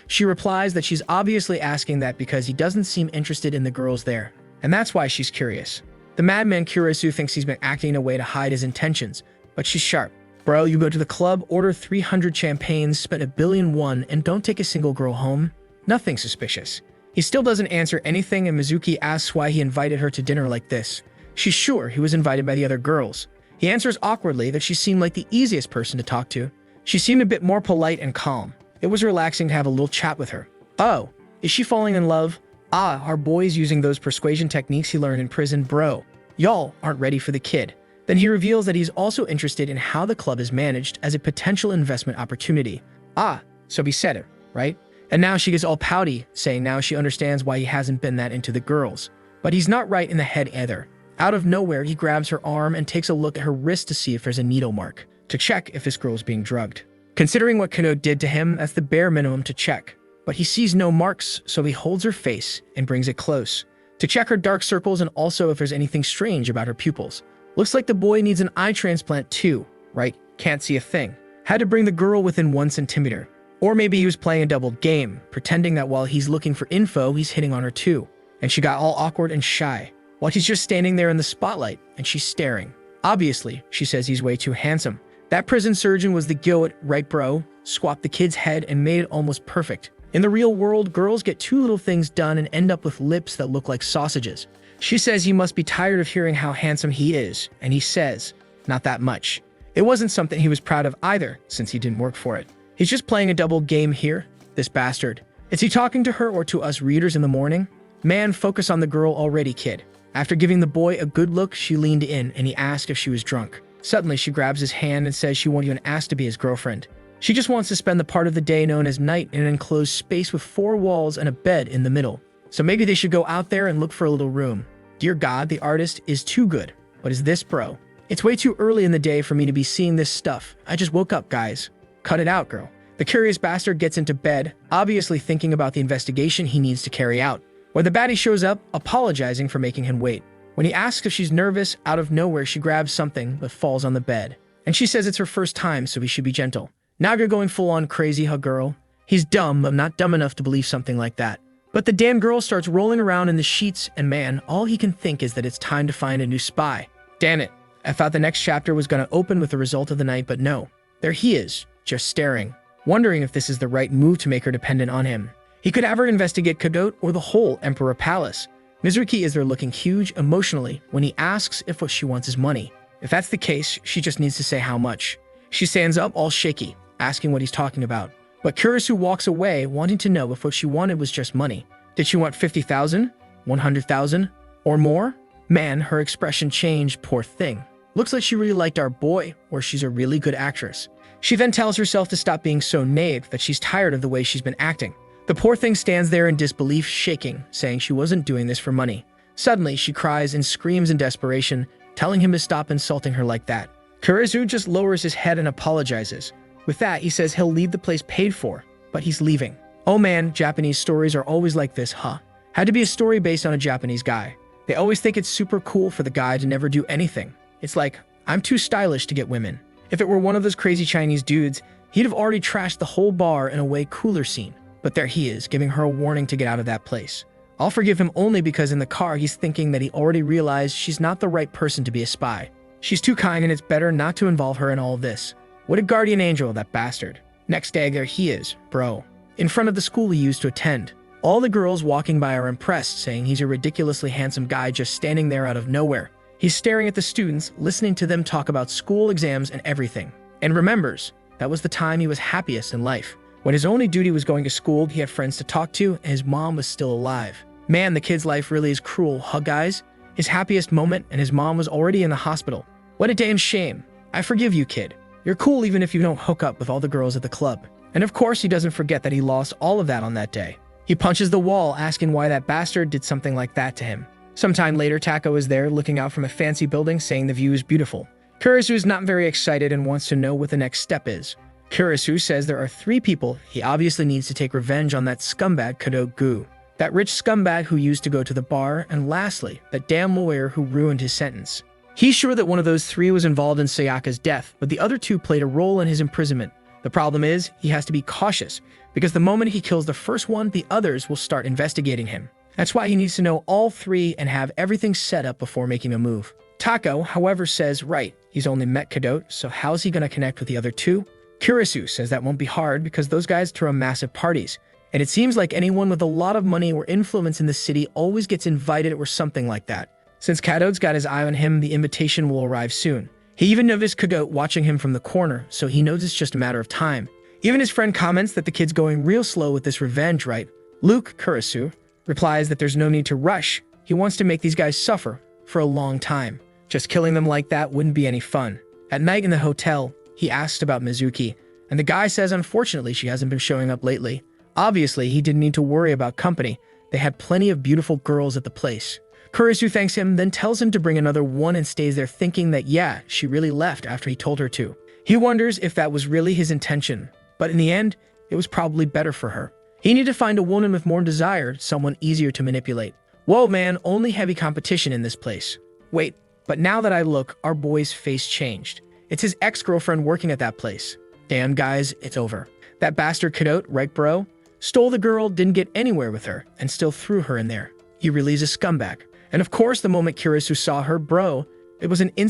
She replies that she's obviously asking that because he doesn't seem interested in the girls there. And that's why she's curious. The madman Kurisu thinks he's been acting in a way to hide his intentions, but she's sharp. Bro, you go to the club, order 300 champagnes, spend $1 billion, and don't take a single girl home? Nothing suspicious. He still doesn't answer anything, and Mizuki asks why he invited her to dinner like this. She's sure he was invited by the other girls. He answers awkwardly that she seemed like the easiest person to talk to. She seemed a bit more polite and calm. It was relaxing to have a little chat with her. Oh, is she falling in love? Ah, our boy's using those persuasion techniques he learned in prison, bro. Y'all aren't ready for the kid. Then he reveals that he's also interested in how the club is managed as a potential investment opportunity. Ah, so he said it, right? And now she gets all pouty, saying now she understands why he hasn't been that into the girls. But he's not right in the head either. Out of nowhere, he grabs her arm and takes a look at her wrist to see if there's a needle mark, to check if this girl's being drugged. Considering what Kadode did to him, that's the bare minimum to check. But he sees no marks, so he holds her face and brings it close, to check her dark circles and also if there's anything strange about her pupils. Looks like the boy needs an eye transplant too, right? Can't see a thing. Had to bring the girl within 1 centimeter. Or maybe he was playing a double game, pretending that while he's looking for info, he's hitting on her too. And she got all awkward and shy, while he's just standing there in the spotlight, and she's staring. Obviously, she says he's way too handsome. That prison surgeon was the goat, right bro? Swapped the kid's head and made it almost perfect. In the real world, girls get 2 little things done and end up with lips that look like sausages. She says he must be tired of hearing how handsome he is, and he says, not that much. It wasn't something he was proud of either, since he didn't work for it. He's just playing a double game here, this bastard. Is he talking to her or to us readers in the morning? Man, focus on the girl already, kid. After giving the boy a good look, she leaned in and he asked if she was drunk. Suddenly, she grabs his hand and says she won't even ask to be his girlfriend. She just wants to spend the part of the day known as night in an enclosed space with 4 walls and a bed in the middle. So maybe they should go out there and look for a little room. Dear God, the artist is too good. What is this, bro? It's way too early in the day for me to be seeing this stuff. I just woke up, guys. Cut it out, girl. The curious bastard gets into bed, obviously thinking about the investigation he needs to carry out. When the baddie shows up, apologizing for making him wait. When he asks if she's nervous, out of nowhere she grabs something but falls on the bed. And she says it's her first time, so he should be gentle. Now you're going full on crazy, huh, girl? He's dumb, but not dumb enough to believe something like that. But the damn girl starts rolling around in the sheets, and man, all he can think is that it's time to find a new spy. Damn it. I thought the next chapter was going to open with the result of the night, but no. There he is, just staring, wondering if this is the right move to make her dependent on him. He could have her investigate Cagote or the whole Emperor Palace. Mizuki is there looking huge emotionally when he asks if what she wants is money. If that's the case, she just needs to say how much. She stands up all shaky, asking what he's talking about. But Kurisu walks away, wanting to know if what she wanted was just money. Did she want 50,000? 100,000? Or more? Man, her expression changed, poor thing. Looks like she really liked our boy, or she's a really good actress. She then tells herself to stop being so naive, that she's tired of the way she's been acting. The poor thing stands there in disbelief, shaking, saying she wasn't doing this for money. Suddenly, she cries and screams in desperation, telling him to stop insulting her like that. Kurisu just lowers his head and apologizes. With that, he says he'll leave the place paid for, but he's leaving. Oh man, Japanese stories are always like this, huh? Had to be a story based on a Japanese guy. They always think it's super cool for the guy to never do anything. It's like, I'm too stylish to get women. If it were one of those crazy Chinese dudes, he'd have already trashed the whole bar in a way cooler scene. But there he is, giving her a warning to get out of that place. I'll forgive him only because in the car he's thinking that he already realized she's not the right person to be a spy. She's too kind and it's better not to involve her in all of this. What a guardian angel, that bastard. Next day, there he is, bro. In front of the school he used to attend. All the girls walking by are impressed, saying he's a ridiculously handsome guy just standing there out of nowhere. He's staring at the students, listening to them talk about school exams and everything. And remembers, that was the time he was happiest in life. When his only duty was going to school, he had friends to talk to, and his mom was still alive. Man, the kid's life really is cruel, huh guys? His happiest moment, and his mom was already in the hospital. What a damn shame. I forgive you, kid. You're cool even if you don't hook up with all the girls at the club. And of course, he doesn't forget that he lost all of that on that day. He punches the wall, asking why that bastard did something like that to him. Sometime later, Tako is there, looking out from a fancy building, saying the view is beautiful. Kurisu is not very excited and wants to know what the next step is. Kurisu says there are 3 people he obviously needs to take revenge on: that scumbag Cadote Gu, that rich scumbag who used to go to the bar, and lastly, that damn lawyer who ruined his sentence. He's sure that one of those 3 was involved in Sayaka's death, but the other 2 played a role in his imprisonment. The problem is, he has to be cautious, because the moment he kills the first one, the others will start investigating him. That's why he needs to know all 3 and have everything set up before making a move. Tako, however, says, right, he's only met Cadote, so how's he gonna connect with the other 2? Kurisu says that won't be hard because those guys throw massive parties, and it seems like anyone with a lot of money or influence in the city always gets invited or something like that. Since Cadote's got his eye on him, the invitation will arrive soon. He even noticed Cadote watching him from the corner, so he knows it's just a matter of time. Even his friend comments that the kid's going real slow with this revenge, right? Luke, Kurisu, replies that there's no need to rush. He wants to make these guys suffer for a long time. Just killing them like that wouldn't be any fun. At night in the hotel, he asks about Mizuki, and the guy says unfortunately she hasn't been showing up lately. Obviously, he didn't need to worry about company. They had plenty of beautiful girls at the place. Kurisu thanks him, then tells him to bring another one and stays there thinking that yeah, she really left after he told her to. He wonders if that was really his intention, but in the end, it was probably better for her. He needed to find a woman with more desire, someone easier to manipulate. Whoa man, only heavy competition in this place. Wait, but now that I look, our boy's face changed. It's his ex-girlfriend working at that place. Damn guys, it's over. That bastard Cadote, right bro? Stole the girl, didn't get anywhere with her, and still threw her in there. He really is a scumbag. And of course, the moment Kurisu saw her, bro, it was an instant